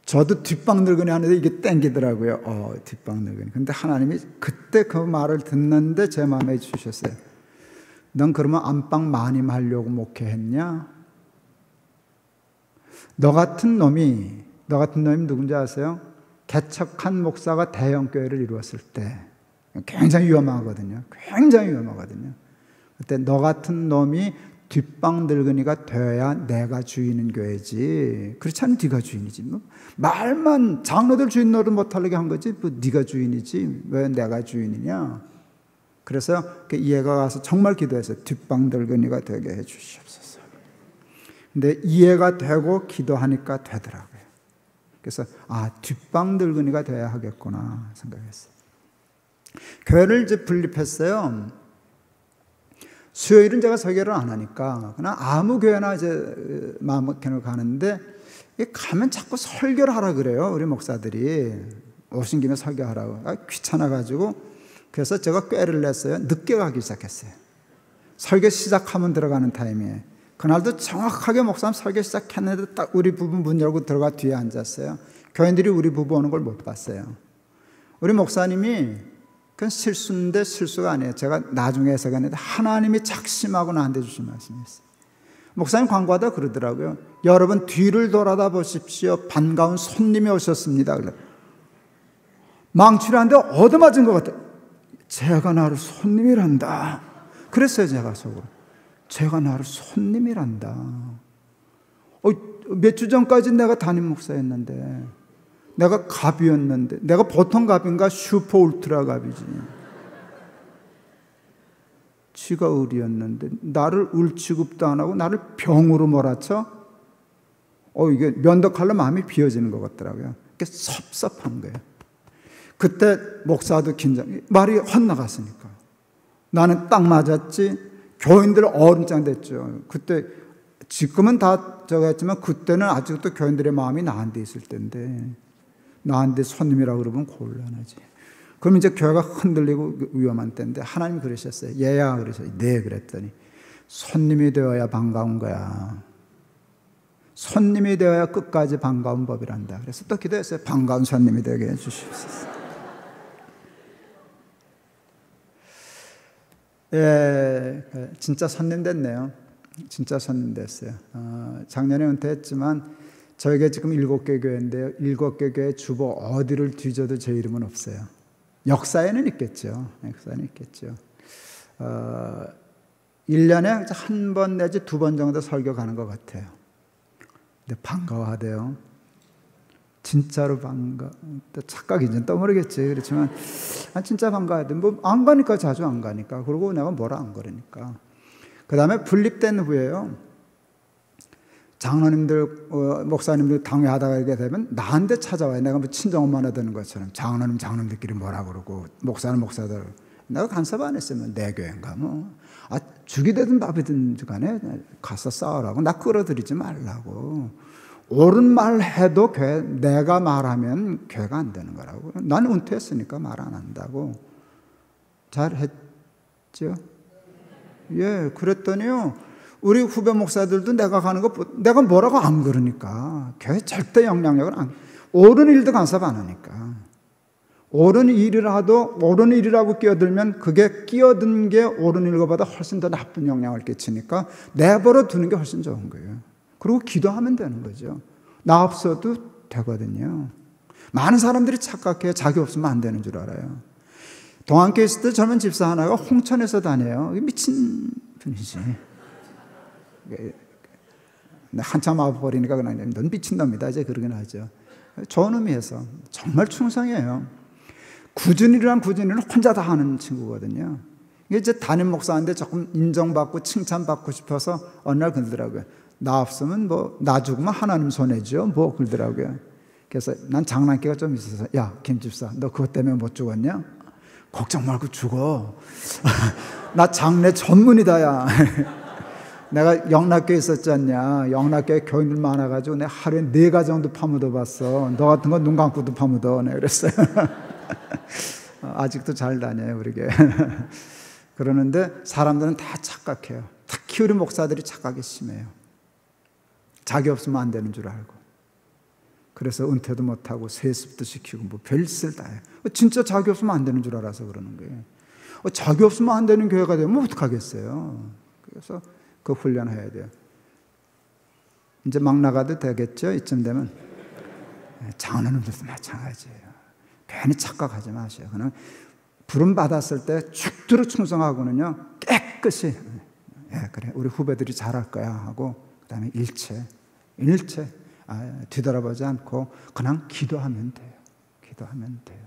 저도 뒷방늙은이 하는데 이게 땡기더라고요. 뒷방늙은이. 근데 하나님이 그때 그 말을 듣는데 제 마음에 주셨어요. 넌 그러면 안방 많이 말려고 목회했냐? 너 같은 놈이 누군지 아세요? 개척한 목사가 대형 교회를 이루었을 때 굉장히 위험하거든요. 굉장히 위험하거든요. 그때 너 같은 놈이 뒷방 늙은이가 되어야 내가 주인인 교회지. 그렇지 않으면 네가 주인이지. 뭐 말만 장로들 주인 노릇 못하게 한 거지. 뭐 네가 주인이지. 왜 내가 주인이냐. 그래서 이해가 가서 정말 기도해서 뒷방 늙은이가 되게 해 주시옵소서. 근데 이해가 되고 기도하니까 되더라고요. 그래서 뒷방 늙은이가 돼야 하겠구나 생각했어요. 교회를 이제 분립했어요. 수요일은 제가 설교를 안 하니까 그냥 아무 교회나 이제 마음먹기를 가는데 가면 자꾸 설교를 하라 그래요. 우리 목사들이 오신 김에 설교하라고. 귀찮아가지고 그래서 제가 꾀를 냈어요. 늦게 가기 시작했어요. 설교 시작하면 들어가는 타임이에요. 그날도 정확하게 목사님 설교 시작했는데 딱 우리 부부 문 열고 들어가 뒤에 앉았어요. 교인들이 우리 부부 오는 걸 못 봤어요. 우리 목사님이 그건 실수인데 실수가 아니에요. 제가 나중에 해석했는데 하나님이 작심하고 나한테 주신 말씀이었어요. 목사님 광고하다 그러더라고요. 여러분 뒤를 돌아다 보십시오. 반가운 손님이 오셨습니다. 망치를 하는데 얻어맞은 것 같아요. 제가 나를 손님이란다. 그랬어요. 제가 속으로. 제가 나를 손님이란다. 몇 주 전까지 내가 담임 목사였는데, 내가 갑이었는데, 내가 보통 갑인가 슈퍼 울트라 갑이지. 지가 을이었는데 나를 을 취급도 안 하고 나를 병으로 몰아쳐. 이게 면도칼로 마음이 비어지는 것 같더라고요. 그게 섭섭한 거예요. 그때 목사도 긴장, 말이 헛나갔으니까. 나는 딱 맞았지. 교인들 어른장 됐죠. 그때 지금은 다 저거 했지만 그때는 아직도 교인들의 마음이 나한테 있을 때인데 나한테 손님이라고 그러면 곤란하지. 그럼 이제 교회가 흔들리고 위험한 때인데 하나님 그러셨어요. 얘야 그러셨어요. 네 그랬더니 손님이 되어야 반가운 거야. 손님이 되어야 끝까지 반가운 법이란다. 그래서 또 기도했어요. 반가운 손님이 되게 해주시옵소서. 진짜 손님 됐네요. 진짜 손님 됐어요. 작년에 은퇴했지만 저에게 지금 7개 교회인데요. 7개 교회 주보 어디를 뒤져도 제 이름은 없어요. 역사에는 있겠죠. 역사에는 있겠죠. 1년에 한 번 내지 2번 정도 설교 가는 것 같아요. 근데 반가워하대요. 진짜로 또 착각인지는 또 모르겠지. 그렇지만 진짜 반가워하대. 뭐 안 가니까 자주 안 가니까. 그리고 내가 뭐라 안 그러니까. 그 다음에 분립된 후에요. 장로님들, 목사님들 당회하다가 이렇게 되면 나한테 찾아와요. 내가 뭐 친정엄마나 되는 것처럼 장로님들끼리 뭐라 그러고 목사는 목사들. 내가 간섭 안 했으면 내 교회인가 뭐. 죽이 되든 밥이든 간에 가서 싸우라고. 나 끌어들이지 말라고. 옳은 말 해도 내가 말하면 교회가 안 되는 거라고. 나는 은퇴했으니까 말 안 한다고. 잘했죠? 예, 그랬더니요. 우리 후배 목사들도 내가 가는 거, 내가 뭐라고 안 그러니까. 교회 절대 영향력을 옳은 일도 간섭 안 하니까. 옳은 일이라도, 옳은 일이라고 끼어들면 그게 끼어든 게 옳은 일보다 훨씬 더 나쁜 영향을 끼치니까 내버려 두는 게 훨씬 좋은 거예요. 그리고 기도하면 되는 거죠. 나 없어도 되거든요. 많은 사람들이 착각해요. 자기 없으면 안 되는 줄 알아요. 동안교회 있을 때 젊은 집사 하나가 홍천에서 다녀요. 미친 분이지. 한참 와버리니까 그냥 넌 미친놈이다 이제 그러긴 하죠. 좋은 의미에서 정말 충성해요. 구준이란 구준이는 혼자 다 하는 친구거든요. 이게 이제 담임 목사인데 조금 인정받고 칭찬받고 싶어서 어느 날 그러더라고요. 나 없으면 뭐 나 죽으면 하나님 손해죠. 뭐 그러더라고요. 그래서 난 장난기가 좀 있어서 야 김집사 너 그것 때문에 못 죽었냐? 걱정 말고 죽어. 나 장례 전문이다 야. 내가 영락교에 있었지 않냐. 영락교에 교인들 많아가지고 내가 하루에 4가정도 파묻어 봤어. 너 같은 건 눈 감고도 파묻어. 내가 그랬어요. 아직도 잘 다녀요 우리 교회. 그러는데 사람들은 다 착각해요. 특히 우리 목사들이 착각이 심해요. 자기 없으면 안 되는 줄 알고. 그래서 은퇴도 못하고 세습도 시키고 뭐 별짓을 다 해요. 진짜 자기 없으면 안 되는 줄 알아서 그러는 거예요. 자기 없으면 안 되는 교회가 되면 어떡하겠어요. 그래서 그 훈련해야 돼요. 이제 막 나가도 되겠죠? 이쯤 되면. 장로님들도 마찬가지예요. 괜히 착각하지 마세요. 그냥 부름 받았을 때 죽도록 충성하고는요 깨끗이 그래 우리 후배들이 잘할 거야 하고 그 다음에 일체 뒤돌아보지 않고 그냥 기도하면 돼요. 기도하면 돼요.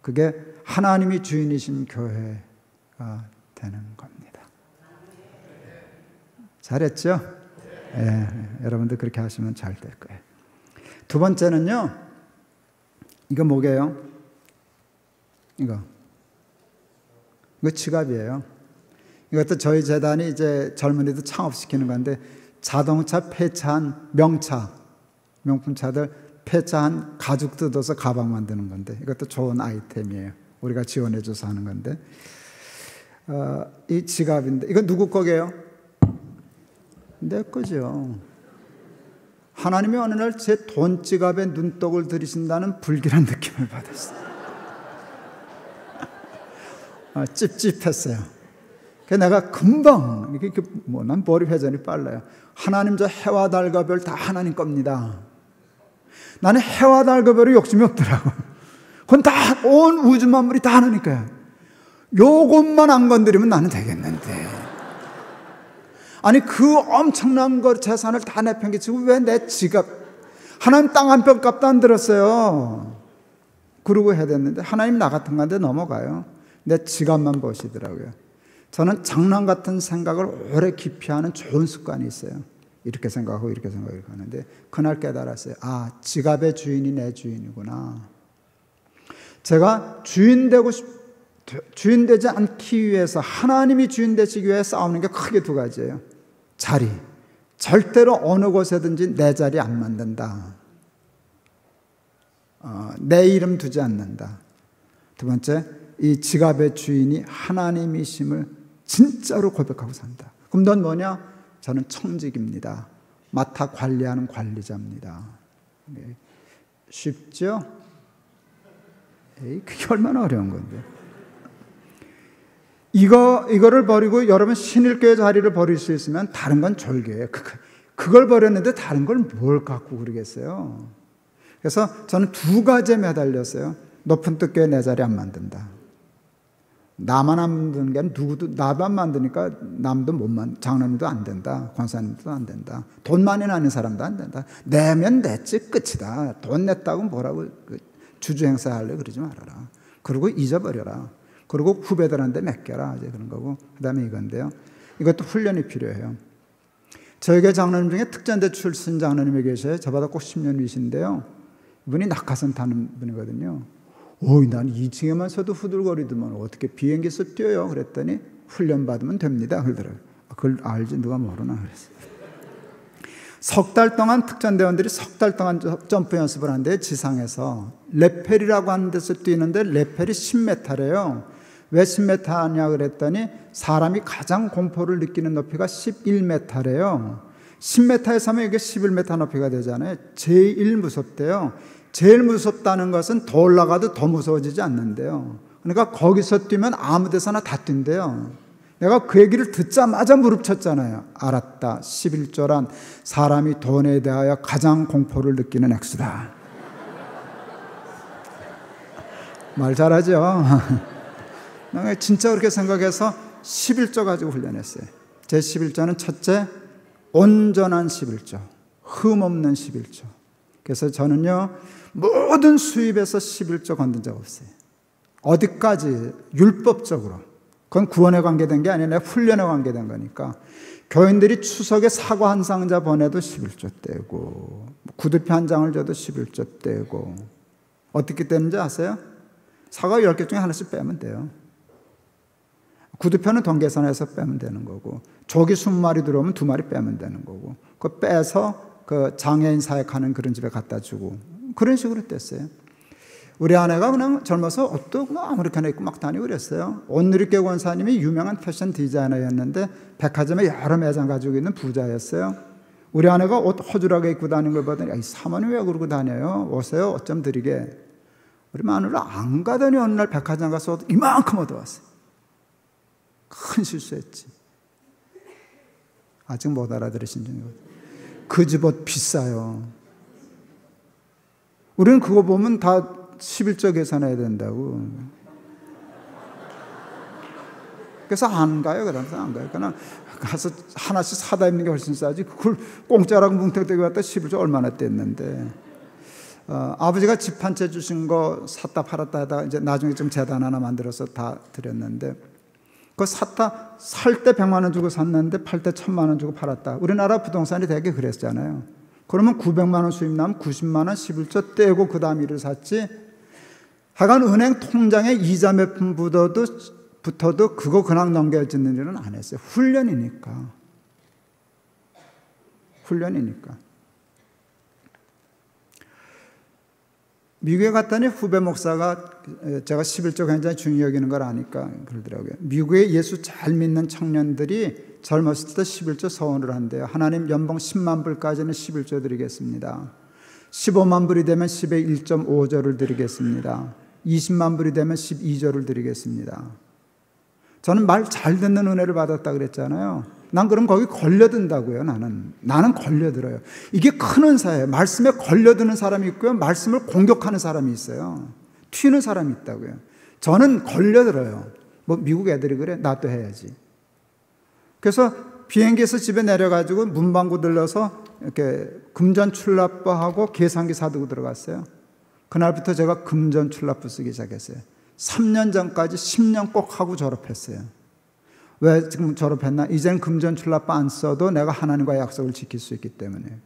그게 하나님이 주인이신 교회가 되는 겁니다. 잘했죠? 여러분들 그렇게 하시면 잘 될 거예요. 두 번째는요, 이거 뭐게요? 이거 지갑이에요. 이것도 저희 재단이 이제 젊은이들 창업시키는 건데, 자동차 폐차한 명차, 명품차들 폐차한 가죽 뜯어서 가방 만드는 건데, 이것도 좋은 아이템이에요. 우리가 지원해줘서 하는 건데, 이 지갑인데, 이거 누구 거게요? 내 거죠. 하나님이 어느 날 제 돈 지갑에 눈독을 들이신다는 불길한 느낌을 받았어요. 찝찝했어요. 그래서 내가 금방, 난 머리 회전이 빨라요. 하나님 저 해와 달과 별 다 하나님 겁니다. 나는 해와 달과 별에 욕심이 없더라고. 그건 다, 온 우주 만물이 다 하나님 거야. 요것만 안 건드리면 나는 되겠는데. 아니 그 엄청난 거 재산을 다 내팽개치고 왜 내 지갑, 하나님 땅 한 평 값도 안 들었어요. 그러고 해야 됐는데 하나님 나 같은 건데 넘어가요. 내 지갑만 보시더라고요. 저는 장난 같은 생각을 오래 깊이 하는 좋은 습관이 있어요. 이렇게 생각하고 이렇게 생각하고 하는데 그날 깨달았어요. 아, 지갑의 주인이 내 주인이구나. 제가 주인 되지 않기 위해서, 하나님이 주인 되시기 위해 싸우는 게 크게 두 가지예요. 자리. 절대로 어느 곳에든지 내 자리 안 만든다. 내 이름 두지 않는다. 두 번째, 이 지갑의 주인이 하나님이심을 진짜로 고백하고 산다. 그럼 넌 뭐냐? 저는 청직입니다. 맡아 관리하는 관리자입니다. 쉽죠? 그게 얼마나 어려운 건데. 이거를 버리고 여러분 신일교회 자리를 버릴 수 있으면 다른 건 졸개예요. 그걸 버렸는데 다른 걸 뭘 갖고 그러겠어요. 그래서 저는 두 가지에 매달렸어요. 높은 뜻교회 내 자리 안 만든다. 나만 안 만드는 게 아니라 누구도, 나만 만드니까 남도 장로님도 안 된다. 권사님도 안 된다. 돈 많이 나는 사람도 안 된다. 내면 냈지 끝이다. 돈 냈다고 뭐라고 주주행사하려고 그러지 말아라. 그리고 잊어버려라. 그리고 후배들한테 맡겨라. 이제 그런 거고. 그 다음에 이건데요. 이것도 훈련이 필요해요. 저희 교회 장로님 중에 특전대 출신 장로님이 계셔요. 저보다 꼭 10년 위신데요. 이분이 낙하산 타는 분이거든요. 난 2층에만 서도 후들거리더만 어떻게 비행기에서 뛰어요? 그랬더니 훈련 받으면 됩니다. 그러더라고요. 그걸 알지 누가 모르나 그랬어요. 석 달 동안 특전대원들이 석 달 동안 점프 연습을 하는데 지상에서 레펠이라고 하는 데서 뛰는데 레펠이 10m래요. 왜 10m냐 그랬더니 사람이 가장 공포를 느끼는 높이가 11m래요. 10m에서 하면 이게 11m 높이가 되잖아요. 제일 무섭대요. 제일 무섭다는 것은 더 올라가도 더 무서워지지 않는데요. 그러니까 거기서 뛰면 아무 데서나 다 뛴대요. 내가 그 얘기를 듣자마자 무릎 쳤잖아요. 알았다. 11조란 사람이 돈에 대하여 가장 공포를 느끼는 액수다. 말 잘하죠? 진짜 그렇게 생각해서 11조 가지고 훈련했어요. 제 11조는 첫째, 온전한 11조, 흠 없는 11조. 그래서 저는요, 모든 수입에서 11조 건든 적 없어요. 어디까지? 율법적으로. 그건 구원에 관계된 게 아니라 훈련에 관계된 거니까. 교인들이 추석에 사과 한 상자 보내도 11조 떼고, 구두표 한 장을 줘도 11조 떼고. 어떻게 떼는지 아세요? 사과 10개 중에 하나씩 빼면 돼요. 구두표는 돈 계산해서 빼면 되는 거고, 조기 20마리 들어오면 2마리 빼면 되는 거고, 그거 빼서 그 장애인 사역하는 그런 집에 갖다 주고, 그런 식으로 뗐어요. 우리 아내가 그냥 젊어서 옷도 아무렇게나 입고 막 다니고 그랬어요. 온누리교 권사님이 유명한 패션 디자이너였는데 백화점에 여러 매장 가지고 있는 부자였어요. 우리 아내가 옷 허술하게 입고 다니는 걸 보더니, 이 사모님 왜 그러고 다녀요? 오세요, 옷 좀 드리게. 우리 마누라 안 가더니 어느 날 백화점 가서 옷 이만큼 얻어왔어요. 큰 실수했지. 아직 못 알아들으신 중이거든요. 그 집 옷 비싸요. 우리는 그거 보면 다 11조 계산해야 된다고. 그래서 안 가요. 그러면서 안 가요. 그냥 가서 하나씩 사다 입는 게 훨씬 싸지. 그걸 공짜라고 뭉텅대고 갖다 11조 얼마나 뗐는데. 아버지가 집 한 채 주신 거 샀다 팔았다 하다가 이제 나중에 좀 재단 하나 만들어서 다 드렸는데, 그거 샀다, 살 때 100만 원 주고 샀는데 팔 때 1000만 원 주고 팔았다. 우리나라 부동산이 되게 그랬잖아요. 그러면 900만 원 수입 나면 90만 원 11조 떼고 그 다음 일을 샀지. 하여간 은행 통장에 이자 몇 푼 붙어도 그거 그냥 넘겨지는 일은 안 했어요. 훈련이니까. 훈련이니까. 미국에 갔더니 후배 목사가 제가 11조 굉장히 중요히 여기는 걸 아니까 그러더라고요. 미국에 예수 잘 믿는 청년들이 젊었을 때 11조 서원을 한대요. 하나님 연봉 10만 불까지는 11조 드리겠습니다. 15만 불이 되면 10의 1.5조를 드리겠습니다. 20만 불이 되면 12조를 드리겠습니다. 저는 말 잘 듣는 은혜를 받았다 그랬잖아요. 난 그럼 거기 걸려든다고요. 나는 걸려들어요. 이게 큰 은사예요. 말씀에 걸려드는 사람이 있고요, 말씀을 공격하는 사람이 있어요. 튀는 사람이 있다고요. 저는 걸려들어요. 뭐 미국 애들이 그래? 나도 해야지. 그래서 비행기에서 집에 내려가지고 문방구 들러서 이렇게 금전출납부하고 계산기 사두고 들어갔어요. 그날부터 제가 금전출납부 쓰기 시작했어요. 3년 전까지 10년 꼭 하고 졸업했어요. 왜 지금 졸업했나? 이제는 금전출납부 안 써도 내가 하나님과의 약속을 지킬 수 있기 때문에.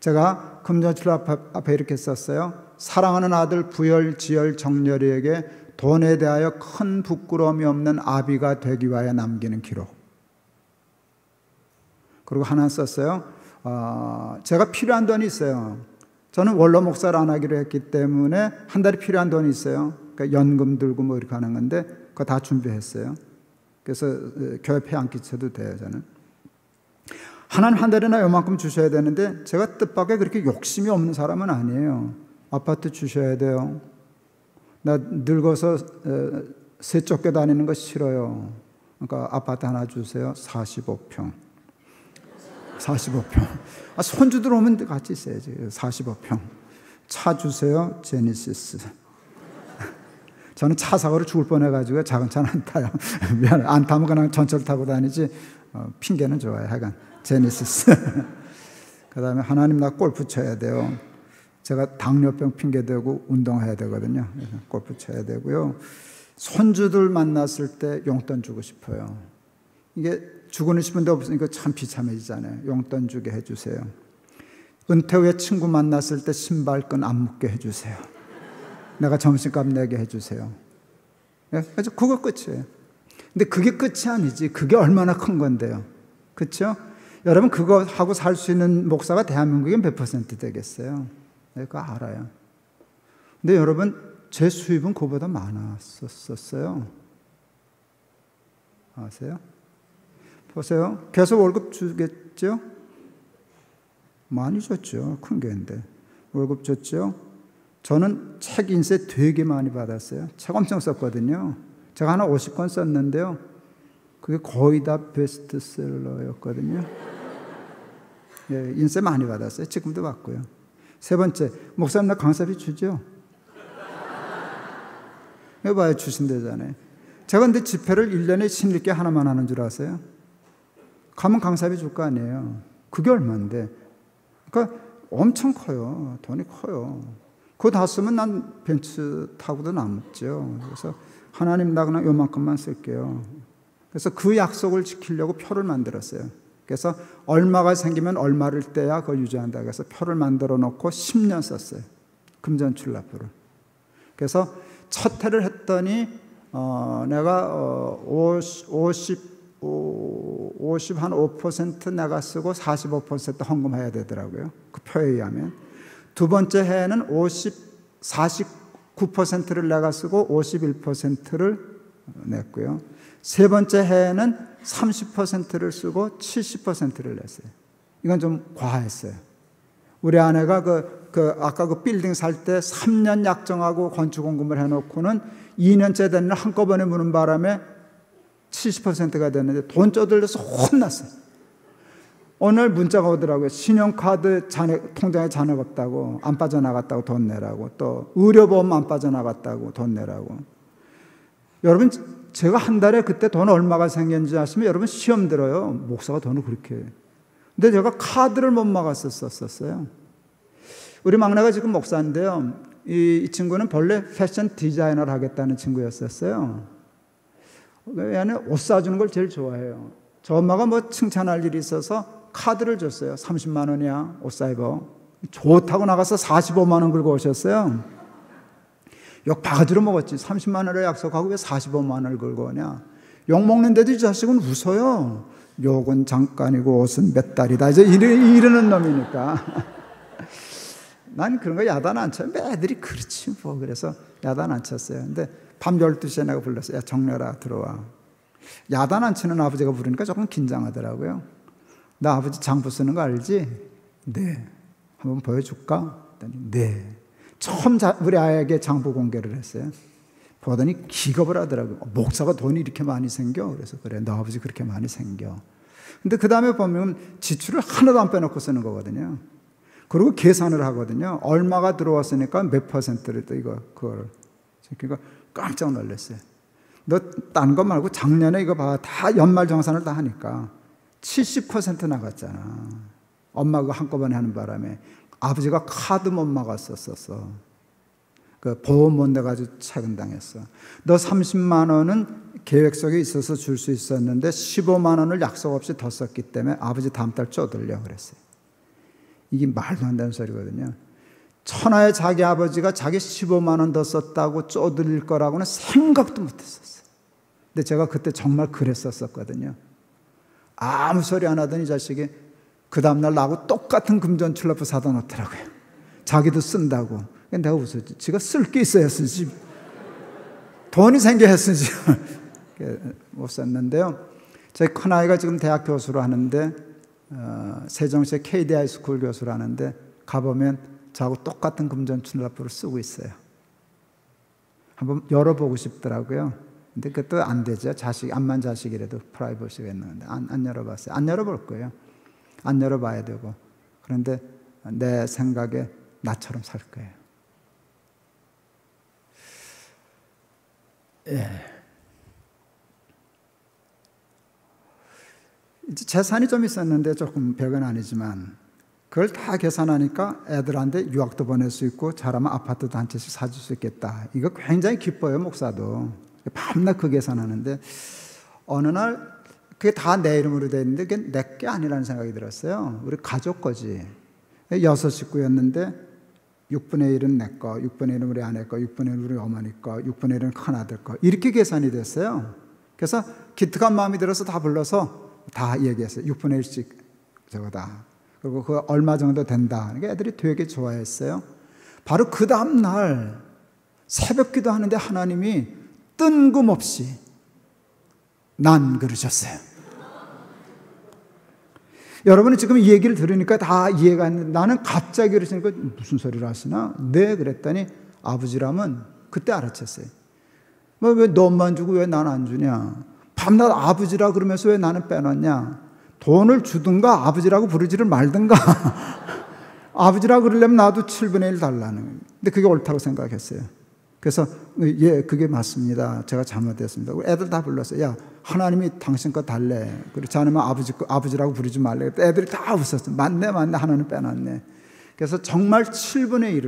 제가 금전출납부 앞에 이렇게 썼어요. 사랑하는 아들 부열, 지열, 정렬이에게 돈에 대하여 큰 부끄러움이 없는 아비가 되기 위하여 남기는 기록. 그리고 하나 썼어요. 제가 필요한 돈이 있어요. 저는 원로 목사를 안 하기로 했기 때문에 한 달에 필요한 돈이 있어요. 그러니까 연금 들고 뭐 이렇게 하는 건데 그거 다 준비했어요. 그래서 교회 폐 안 끼쳐도 돼요. 저는 하나님 한 달에나 요만큼 주셔야 되는데 제가 뜻밖의 그렇게 욕심이 없는 사람은 아니에요. 아파트 주셔야 돼요. 나 늙어서 새 쫓겨 다니는 거 싫어요. 그러니까 아파트 하나 주세요. 45평. 45평. 손주들 오면 같이 있어야지. 45평. 차 주세요. 제니시스. 저는 차 사고로 죽을 뻔해가지고 작은 차는 안 타요. 미안해. 안 타면 그냥 전철 타고 다니지. 핑계는 좋아요. 하여간 제니시스. 그 다음에 하나님 나 골프 쳐야 돼요. 제가 당뇨병 핑계대고 운동해야 되거든요. 골프 쳐야 되고요. 손주들 만났을 때 용돈 주고 싶어요. 이게 주고는 싶은데 없으니까 참 비참해지잖아요. 용돈 주게 해주세요. 은퇴 후에 친구 만났을 때 신발끈 안 묶게 해주세요. 내가 점심값 내게 해주세요. 그래서 그거 끝이에요. 근데 그게 끝이 아니지. 그게 얼마나 큰 건데요. 그렇죠? 여러분 그거 하고 살 수 있는 목사가 대한민국에 몇 % 되겠어요? 그거 알아요. 근데 여러분 제 수입은 그보다 많았었어요. 아세요? 보세요. 계속 월급 주겠죠? 많이 줬죠. 큰 교회인데. 월급 줬죠? 저는 책 인쇄 되게 많이 받았어요. 책 엄청 썼거든요. 제가 하나 50권 썼는데요. 그게 거의 다 베스트셀러였거든요. 예, 인쇄 많이 받았어요. 지금도 받고요. 세 번째, 목사님 나 강사비 주죠? 이거 봐요. 주신대잖아요. 제가 근데 집회를 1년에 신일께 하나만 하는 줄 아세요? 가면 강사비 줄 거 아니에요. 그게 얼마인데. 그러니까 엄청 커요. 돈이 커요. 그거 다 쓰면 난 벤츠 타고도 남죠. 그래서 하나님 나 그냥 요만큼만 쓸게요. 그래서 그 약속을 지키려고 표를 만들었어요. 그래서 얼마가 생기면 얼마를 떼야 그걸 유지한다. 그래서 표를 만들어 놓고 10년 썼어요. 금전출납표를. 그래서 첫 해를 했더니 내가 55% 내가 쓰고 45% 헌금해야 되더라고요. 그 표에 의하면. 두 번째 해에는 49%를 내가 쓰고 51%를 냈고요. 세 번째 해에는 30%를 쓰고 70%를 냈어요. 이건 좀 과했어요. 우리 아내가 아까 그 빌딩 살 때 3년 약정하고 건축공금을 해놓고는 2년째 되는 한꺼번에 무는 바람에 70%가 됐는데 돈 쪼들려서 혼났어요. 오늘 문자가 오더라고요. 신용카드 통장에 잔액 없다고, 안 빠져나갔다고 돈 내라고, 또 의료보험 안 빠져나갔다고 돈 내라고. 여러분, 제가 한 달에 그때 돈 얼마가 생겼는지 아시면 여러분 시험 들어요. 목사가 돈을 그렇게. 근데 제가 카드를 못 막았었어요. 우리 막내가 지금 목사인데요. 이 친구는 본래 패션 디자이너를 하겠다는 친구였었어요. 얘는 옷 사주는 걸 제일 좋아해요. 저 엄마가 뭐 칭찬할 일이 있어서 카드를 줬어요. 30만 원이야, 옷 사 입어. 좋다고 나가서 45만 원 긁고 오셨어요. 욕 바가지로 먹었지. 30만 원을 약속하고 왜 45만 원을 긁고 오냐. 욕 먹는데도 이 자식은 웃어요. 욕은 잠깐이고 옷은 몇 달이다. 이제 이러는 놈이니까. 난 그런 거 야단 안 쳐요. 애들이 그렇지 뭐. 그래서 야단 안 쳤어요. 근데 밤 12시에 내가 불렀어요. 야, 정렬아, 들어와. 야단 안 치는 아버지가 부르니까 조금 긴장하더라고요. 나 아버지 장부 쓰는 거 알지? 네. 한번 보여줄까? 그랬더니 네. 처음 우리 아이에게 장부 공개를 했어요. 보더니 기겁을 하더라고요. 목사가 돈이 이렇게 많이 생겨? 그래서 그래, 너 아버지 그렇게 많이 생겨. 근데 그 다음에 보면 지출을 하나도 안 빼놓고 쓰는 거거든요. 그리고 계산을 하거든요. 얼마가 들어왔으니까 몇 퍼센트를 또 그걸. 그러니까 깜짝 놀랐어요. 너 딴 거 말고 작년에 이거 봐. 다 연말정산을 다 하니까 70% 나갔잖아. 엄마가 한꺼번에 하는 바람에. 아버지가 카드 못 막았었어. 그 보험 못 내가지고 차근당했어. 너 30만 원은 계획 속에 있어서 줄 수 있었는데 15만 원을 약속 없이 더 썼기 때문에 아버지 다음 달 쪼들려 그랬어요. 이게 말도 안 되는 소리거든요. 천하의 자기 아버지가 자기 15만 원 더 썼다고 쪼들릴 거라고는 생각도 못했었어요. 근데 제가 그때 정말 그랬었거든요. 아무 소리 안 하더니 이 자식이 그 다음날 나하고 똑같은 금전출납부 사다 놓더라고요. 자기도 쓴다고. 내가 웃었지. 지가 쓸 게 있어야 쓰지. 돈이 생겨야 쓰지. 못 썼는데요. 저희 큰아이가 지금 대학 교수로 하는데 세종시의 KD 하이스쿨 교수로 하는데 가보면 저하고 똑같은 금전출납부를 쓰고 있어요. 한번 열어보고 싶더라고요. 근데 그것도 안 되죠. 암만 자식이라도 프라이버시가 있는데 안 열어봤어요. 안 열어볼 거예요. 안 열어봐야 되고. 그런데 내 생각에 나처럼 살 거예요. 예. 이제 재산이 좀 있었는데 조금 별건 아니지만 그걸 다 계산하니까 애들한테 유학도 보낼 수 있고 잘하면 아파트도 한 채씩 사줄 수 있겠다. 이거 굉장히 기뻐요, 목사도. 밤낮 그 계산하는데 어느 날 그게 다 내 이름으로 돼 있는데 그게 내 게 아니라는 생각이 들었어요. 우리 가족 거지. 6식구였는데 6분의 1은 내 거, 6분의 1은 우리 아내 거, 6분의 1은 우리 어머니 거, 6분의 1은 큰아들 거. 이렇게 계산이 됐어요. 그래서 기특한 마음이 들어서 다 불러서 다 얘기했어요. 6분의 1씩 저거다. 그리고 그 얼마 정도 된다. 그러니까 애들이 되게 좋아했어요. 바로 그 다음 날 새벽 기도하는데 하나님이 뜬금없이 난 그러셨어요. 여러분이 지금 이 얘기를 들으니까 다 이해가 안 되는데 나는 갑자기 그러시니까 무슨 소리를 하시나? 네, 그랬더니 아버지라면 그때 알아챘어요. 뭐 왜 너만 주고 왜 난 안 주냐? 밤낮 아버지라 그러면서 왜 나는 빼놨냐? 돈을 주든가 아버지라고 부르지를 말든가. 아버지라고 그러려면 나도 7분의 1 달라는. 근데 그게 옳다고 생각했어요. 그래서 예, 그게 맞습니다. 제가 잘못했습니다. 애들 다 불렀어요. 야, 하나님이 당신 거 달래. 그렇지 않으면 아버지라고 부르지 말래. 애들이 다 웃었어요. 맞네, 하나는 빼놨네. 그래서 정말 7분의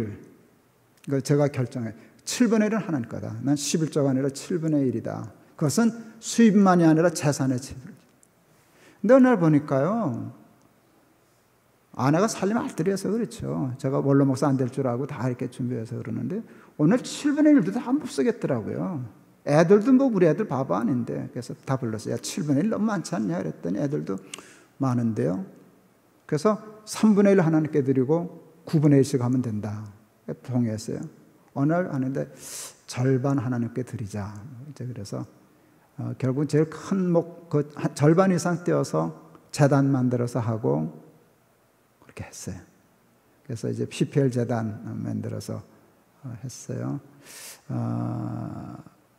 1을 제가 결정해. 7분의 1은 하나님 거다. 난 11조가 아니라 7분의 1이다. 그것은 수입만이 아니라 재산의 7분의 1. 근데 어느 날 보니까요, 아내가 살림 알뜰해서 그렇죠. 제가 원로 목사 안 될 줄 알고 다 이렇게 준비해서 그러는데 오늘 7분의 1도 다 못 쓰겠더라고요. 애들도 뭐 우리 애들 바보 아닌데. 그래서 다 불렀어요. 야, 7분의 1 너무 많지 않냐 그랬더니 애들도 많은데요. 그래서 3분의 1 하나님께 드리고 9분의 1씩 하면 된다. 동의했어요. 어느 날 하는데 절반 하나님께 드리자. 이제 그래서 결국 제일 큰 그 절반 이상 떼어서 재단 만들어서 하고 그렇게 했어요. 그래서 이제 PPL 재단 만들어서 했어요.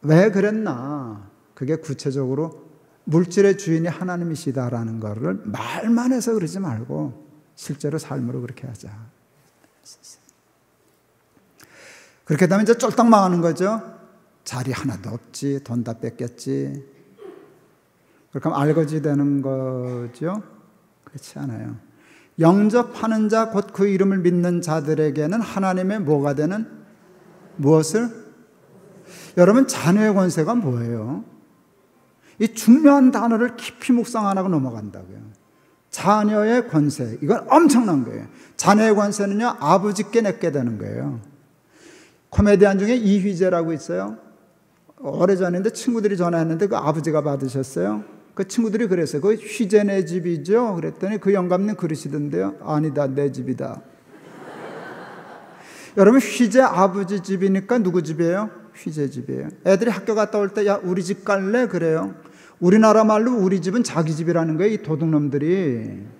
왜 그랬나? 그게 구체적으로 물질의 주인이 하나님이시다라는 거를 말만 해서 그러지 말고 실제로 삶으로 그렇게 하자. 그렇게 되면 이제 쫄딱 망하는 거죠. 자리 하나도 없지, 돈 다 뺏겼지. 그렇게 하면 알거지 되는 거죠. 그렇지 않아요. 영접하는 자, 곧 그 이름을 믿는 자들에게는 하나님의 뭐가 되는 무엇을? 여러분, 자녀의 권세가 뭐예요? 이 중요한 단어를 깊이 묵상 안 하고 넘어간다고요. 자녀의 권세, 이건 엄청난 거예요. 자녀의 권세는요, 아버지께 내게 되는 거예요. 코미디언 중에 이휘재라고 있어요. 오래전인데 친구들이 전화했는데 그 아버지가 받으셨어요. 그 친구들이 그랬어요. 그 휘재네 집이죠? 그랬더니 그 영감님 그러시던데요. 아니다, 내 집이다. 여러분, 휘재 아버지 집이니까 누구 집이에요? 휘재 집이에요. 애들이 학교 갔다 올 때 야, 우리 집 갈래? 그래요. 우리나라 말로 우리 집은 자기 집이라는 거예요. 이 도둑놈들이.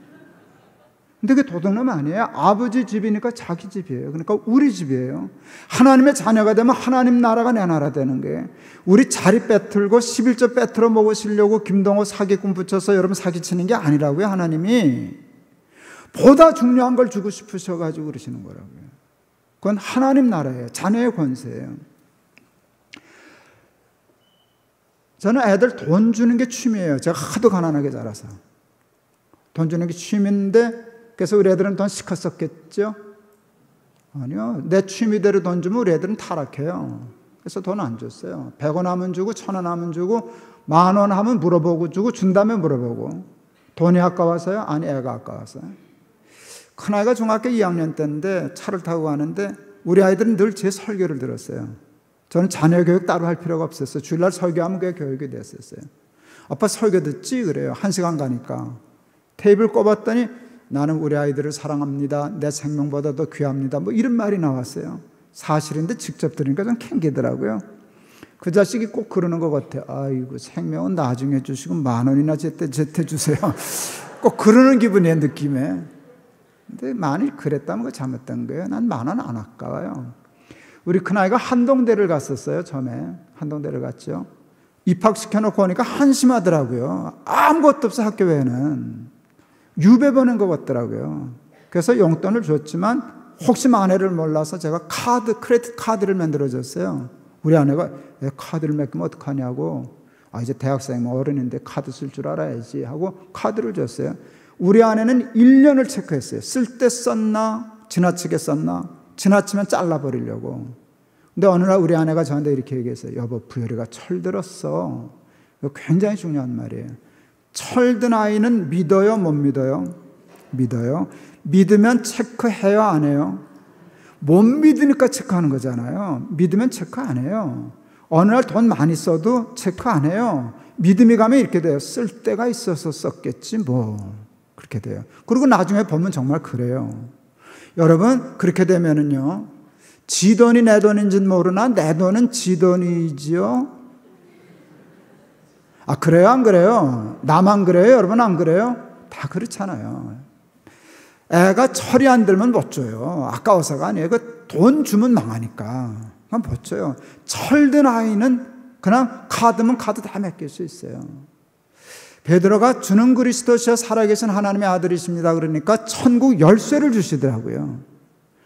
근데 그게 도둑놈 아니에요. 아버지 집이니까 자기 집이에요. 그러니까 우리 집이에요. 하나님의 자녀가 되면 하나님 나라가 내 나라 되는 거예요. 우리 자리 빼틀고 11조 빼틀어 먹으시려고 김동호 사기꾼 붙여서 여러분 사기치는 게 아니라고요. 하나님이 보다 중요한 걸 주고 싶으셔가지고 그러시는 거라고요. 그건 하나님 나라예요. 자녀의 권세예요. 저는 애들 돈 주는 게 취미예요. 제가 하도 가난하게 자라서. 돈 주는 게 취미인데 그래서 우리 애들은 돈 시커 썼겠죠? 아니요. 내 취미대로 돈 주면 우리 애들은 타락해요. 그래서 돈 안 줬어요. 100원 하면 주고 1000원 하면 주고 10,000원 하면 물어보고 주고 준 다음에 물어보고. 돈이 아까워서요? 아니, 애가 아까워서요. 큰아이가 중학교 2학년 때인데 차를 타고 가는데 우리 아이들은 늘 제 설교를 들었어요. 저는 자녀 교육 따로 할 필요가 없었어요. 주일날 설교하면 그게 교육이 됐었어요. 아빠 설교 듣지? 그래요. 1시간 가니까. 테이블 꼽았더니 나는 우리 아이들을 사랑합니다. 내 생명보다 더 귀합니다. 뭐 이런 말이 나왔어요. 사실인데 직접 들으니까 좀 캥기더라고요. 그 자식이 꼭 그러는 것 같아요. 아이고, 생명은 나중에 주시고 10,000원이나 제때 주세요. 꼭 그러는 기분이에요, 느낌에. 근데 만일 그랬다면 그거 잘못된 거예요. 난 10,000원 안 아까워요. 우리 큰아이가 한동대를 갔었어요. 처음에 한동대를 갔죠. 입학시켜놓고 오니까 한심하더라고요. 아무것도 없어, 학교 외에는. 유배 보낸 것 같더라고요. 그래서 용돈을 줬지만 혹시 만회를 몰라서 제가 크레딧 카드를 만들어줬어요. 우리 아내가 카드를 맡기면 어떡하냐고. 이제 대학생 어른인데 카드 쓸 줄 알아야지 하고 카드를 줬어요. 우리 아내는 1년을 체크했어요. 쓸 때 썼나, 지나치게 썼나. 지나치면 잘라버리려고. 근데 어느 날 우리 아내가 저한테 이렇게 얘기했어요. 여보, 부열이가 철들었어. 이거 굉장히 중요한 말이에요. 철든 아이는 믿어요, 못 믿어요? 믿어요. 믿으면 체크해요, 안 해요? 못 믿으니까 체크하는 거잖아요. 믿으면 체크 안 해요. 어느 날 돈 많이 써도 체크 안 해요. 믿음이 가면 이렇게 돼요. 쓸 데가 있어서 썼겠지 뭐. 그렇게 돼요. 그리고 나중에 보면 정말 그래요. 여러분, 그렇게 되면은요, 지 돈이 내 돈인지는 모르나 내 돈은 지 돈이지요? 그래요, 안 그래요? 나만 그래요? 여러분 안 그래요? 다 그렇잖아요. 애가 철이 안 들면 못 줘요. 아까워서가 아니에요. 돈 주면 망하니까. 그럼 못 줘요. 철든 아이는 그냥 카드면 카드 다 맡길 수 있어요. 베드로가 주는 그리스도시여 살아계신 하나님의 아들이십니다. 그러니까 천국 열쇠를 주시더라고요.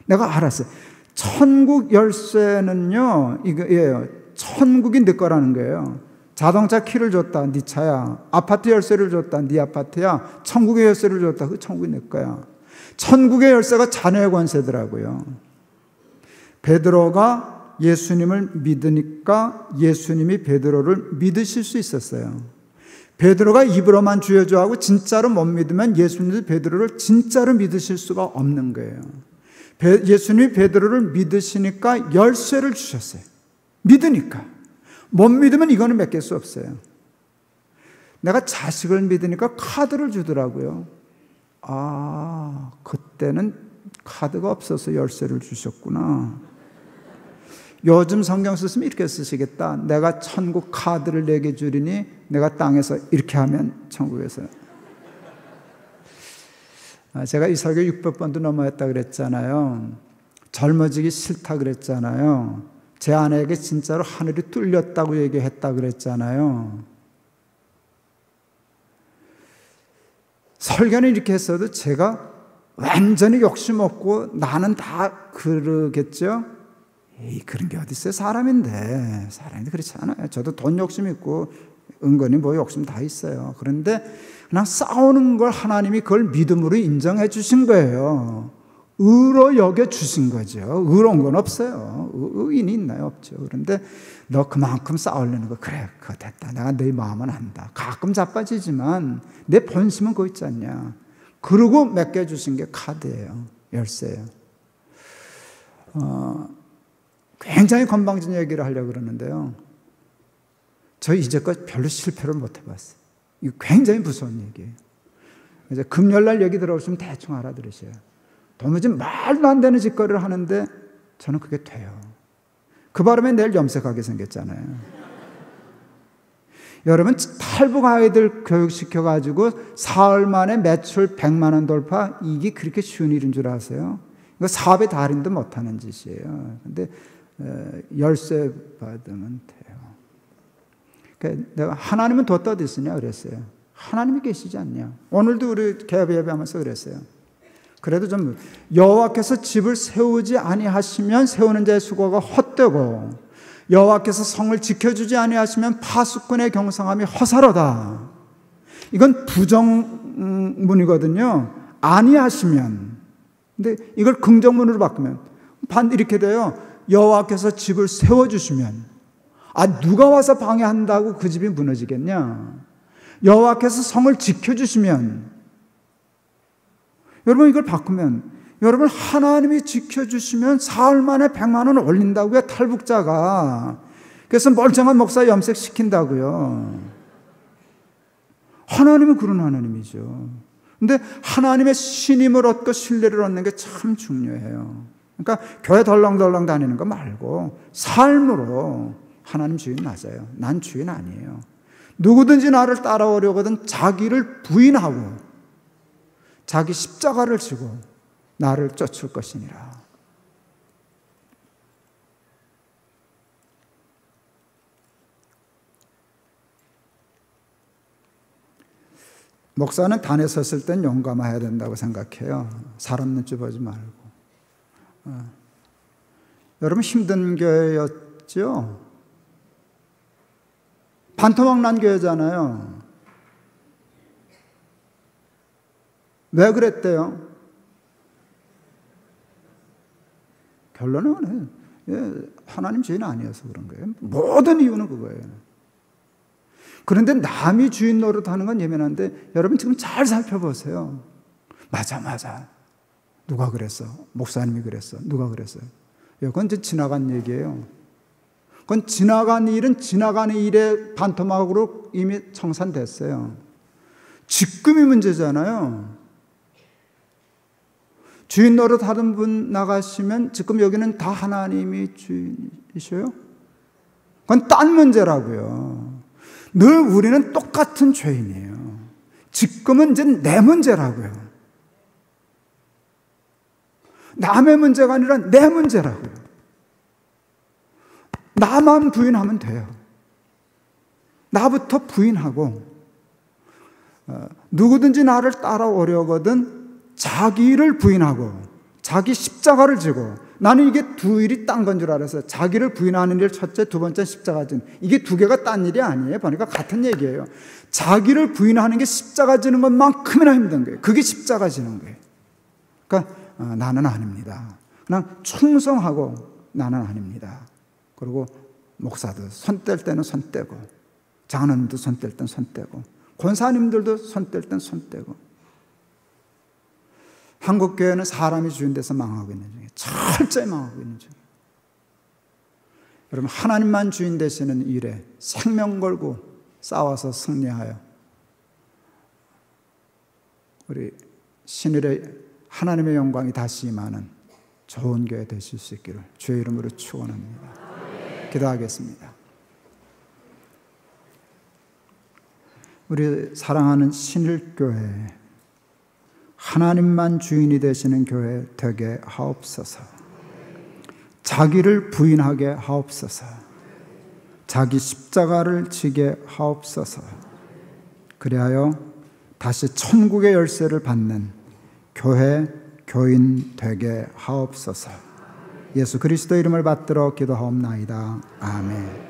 내가 알았어요. 천국 열쇠는요, 이거예요. 천국이 네 거라는 거예요. 자동차 키를 줬다, 네 차야. 아파트 열쇠를 줬다, 네 아파트야. 천국의 열쇠를 줬다, 그 천국이 내 거야. 천국의 열쇠가 자녀의 권세더라고요. 베드로가 예수님을 믿으니까 예수님이 베드로를 믿으실 수 있었어요. 베드로가 입으로만 주여 주여 하고 진짜로 못 믿으면 예수님도 베드로를 진짜로 믿으실 수가 없는 거예요. 예수님이 베드로를 믿으시니까 열쇠를 주셨어요. 믿으니까. 못 믿으면 이거는 맡길 수 없어요. 내가 자식을 믿으니까 카드를 주더라고요. 아, 그때는 카드가 없어서 열쇠를 주셨구나. 요즘 성경 쓰시면 이렇게 쓰시겠다. 내가 천국 카드를 내게 주리니 내가 땅에서 이렇게 하면 천국에서. 제가 이 설교 600번도 넘어했다 그랬잖아요. 젊어지기 싫다 그랬잖아요. 제 아내에게 진짜로 하늘이 뚫렸다고 얘기했다 그랬잖아요. 설교는 이렇게 했어도 제가 완전히 욕심 없고 나는 다 그러겠죠? 에이, 그런 게 어디 있어요? 사람인데 그렇지 않아요. 저도 돈 욕심 있고 은근히 뭐 욕심 다 있어요. 그런데 그냥 싸우는 걸 하나님이 그걸 믿음으로 인정해 주신 거예요. 의로 여겨 주신 거죠. 의로운 건 없어요. 의인이 있나요? 없죠. 그런데 너 그만큼 싸우려는 거 그래, 그거 됐다. 내가 네 마음은 안다. 가끔 자빠지지만 내 본심은 그거 있지 않냐. 그러고 맡겨주신 게 카드예요. 열쇠예요. 굉장히 건방진 얘기를 하려고 그러는데요. 저 이제껏 별로 실패를 못 해봤어요. 이거 굉장히 무서운 얘기예요. 이제 금요일날 얘기 들어오시면 대충 알아들으셔요. 도무지 말도 안 되는 짓거리를 하는데 저는 그게 돼요. 그 바람에 내일 염색하게 생겼잖아요. 여러분, 탈북 아이들 교육시켜가지고 사흘 만에 매출 100만 원 돌파, 이게 그렇게 쉬운 일인 줄 아세요? 이거 사업의 달인도 못하는 짓이에요. 근데 열쇠 받으면 돼요. 그러니까 내가 하나님은 뒀다 어디 있으냐 그랬어요. 하나님이 계시지 않냐. 오늘도 우리 개업 예배하면서 그랬어요. 그래도 좀 여호와께서 집을 세우지 아니하시면 세우는 자의 수고가 헛되고 여호와께서 성을 지켜주지 아니하시면 파수꾼의 경성함이 허사로다. 이건 부정문이거든요. 아니하시면. 근데 이걸 긍정문으로 바꾸면 이렇게 돼요. 여호와께서 집을 세워주시면, 누가 와서 방해한다고 그 집이 무너지겠냐. 여호와께서 성을 지켜주시면, 여러분 이걸 바꾸면, 여러분 하나님이 지켜주시면 사흘 만에 100만 원 올린다고요. 탈북자가. 그래서 멀쩡한 목사 염색시킨다고요. 하나님은 그런 하나님이죠. 근데 하나님의 신임을 얻고 신뢰를 얻는 게 참 중요해요. 그러니까 교회 덜렁덜렁 다니는 거 말고 삶으로 하나님 주인 맞아요. 난 주인 아니에요. 누구든지 나를 따라오려거든 자기를 부인하고 자기 십자가를 지고 나를 쫓을 것이니라. 목사는 단에 섰을 땐 용감해야 된다고 생각해요. 사람 눈치 보지 말고. 여러분 힘든 교회였죠? 반토막 난 교회잖아요. 왜 그랬대요? 결론은 하나님 주인 아니어서 그런 거예요. 모든 이유는 그거예요. 그런데 남이 주인 노릇하는 건 예민한데 여러분 지금 잘 살펴보세요. 맞아. 누가 그랬어? 목사님이 그랬어. 누가 그랬어요? 그건 이제 지나간 얘기예요. 그건 지나간 일은 지나간 일의 반토막으로 이미 청산됐어요. 지금이 문제잖아요. 주인 노릇 하던 분 나가시면 지금 여기는 다 하나님이 주인이셔요? 그건 딴 문제라고요. 늘 우리는 똑같은 죄인이에요. 지금은 이제 내 문제라고요. 남의 문제가 아니라 내 문제라고요. 나만 부인하면 돼요. 나부터 부인하고 누구든지 나를 따라오려거든 자기를 부인하고 자기 십자가를 지고, 나는 이게 두 일이 딴 건 줄 알았어요. 자기를 부인하는 일 첫째, 두 번째 십자가 지는, 이게 두 개가 딴 일이 아니에요. 보니까 같은 얘기예요. 자기를 부인하는 게 십자가 지는 것만큼이나 힘든 거예요. 그게 십자가 지는 거예요. 그러니까 나는 아닙니다. 그냥 충성하고 나는 아닙니다. 그리고 목사도 손 뗄 때는 손 떼고, 장로님도 손 뗄 때는 손 떼고, 권사님들도 손 뗄 때는 손 떼고. 한국교회는 사람이 주인 돼서 망하고 있는 중이에요. 철저히 망하고 있는 중이에요. 여러분, 하나님만 주인 되시는 일에 생명 걸고 싸워서 승리하여 우리 신일의 하나님의 영광이 다시 임하는 좋은 교회 되실 수 있기를 주의 이름으로 축원합니다. 기도하겠습니다. 우리 사랑하는 신일교회, 하나님만 주인이 되시는 교회 되게 하옵소서. 자기를 부인하게 하옵소서. 자기 십자가를 지게 하옵소서. 그리하여 다시 천국의 열쇠를 받는 교회, 교인 되게 하옵소서. 예수 그리스도 이름을 받들어 기도하옵나이다. 아멘.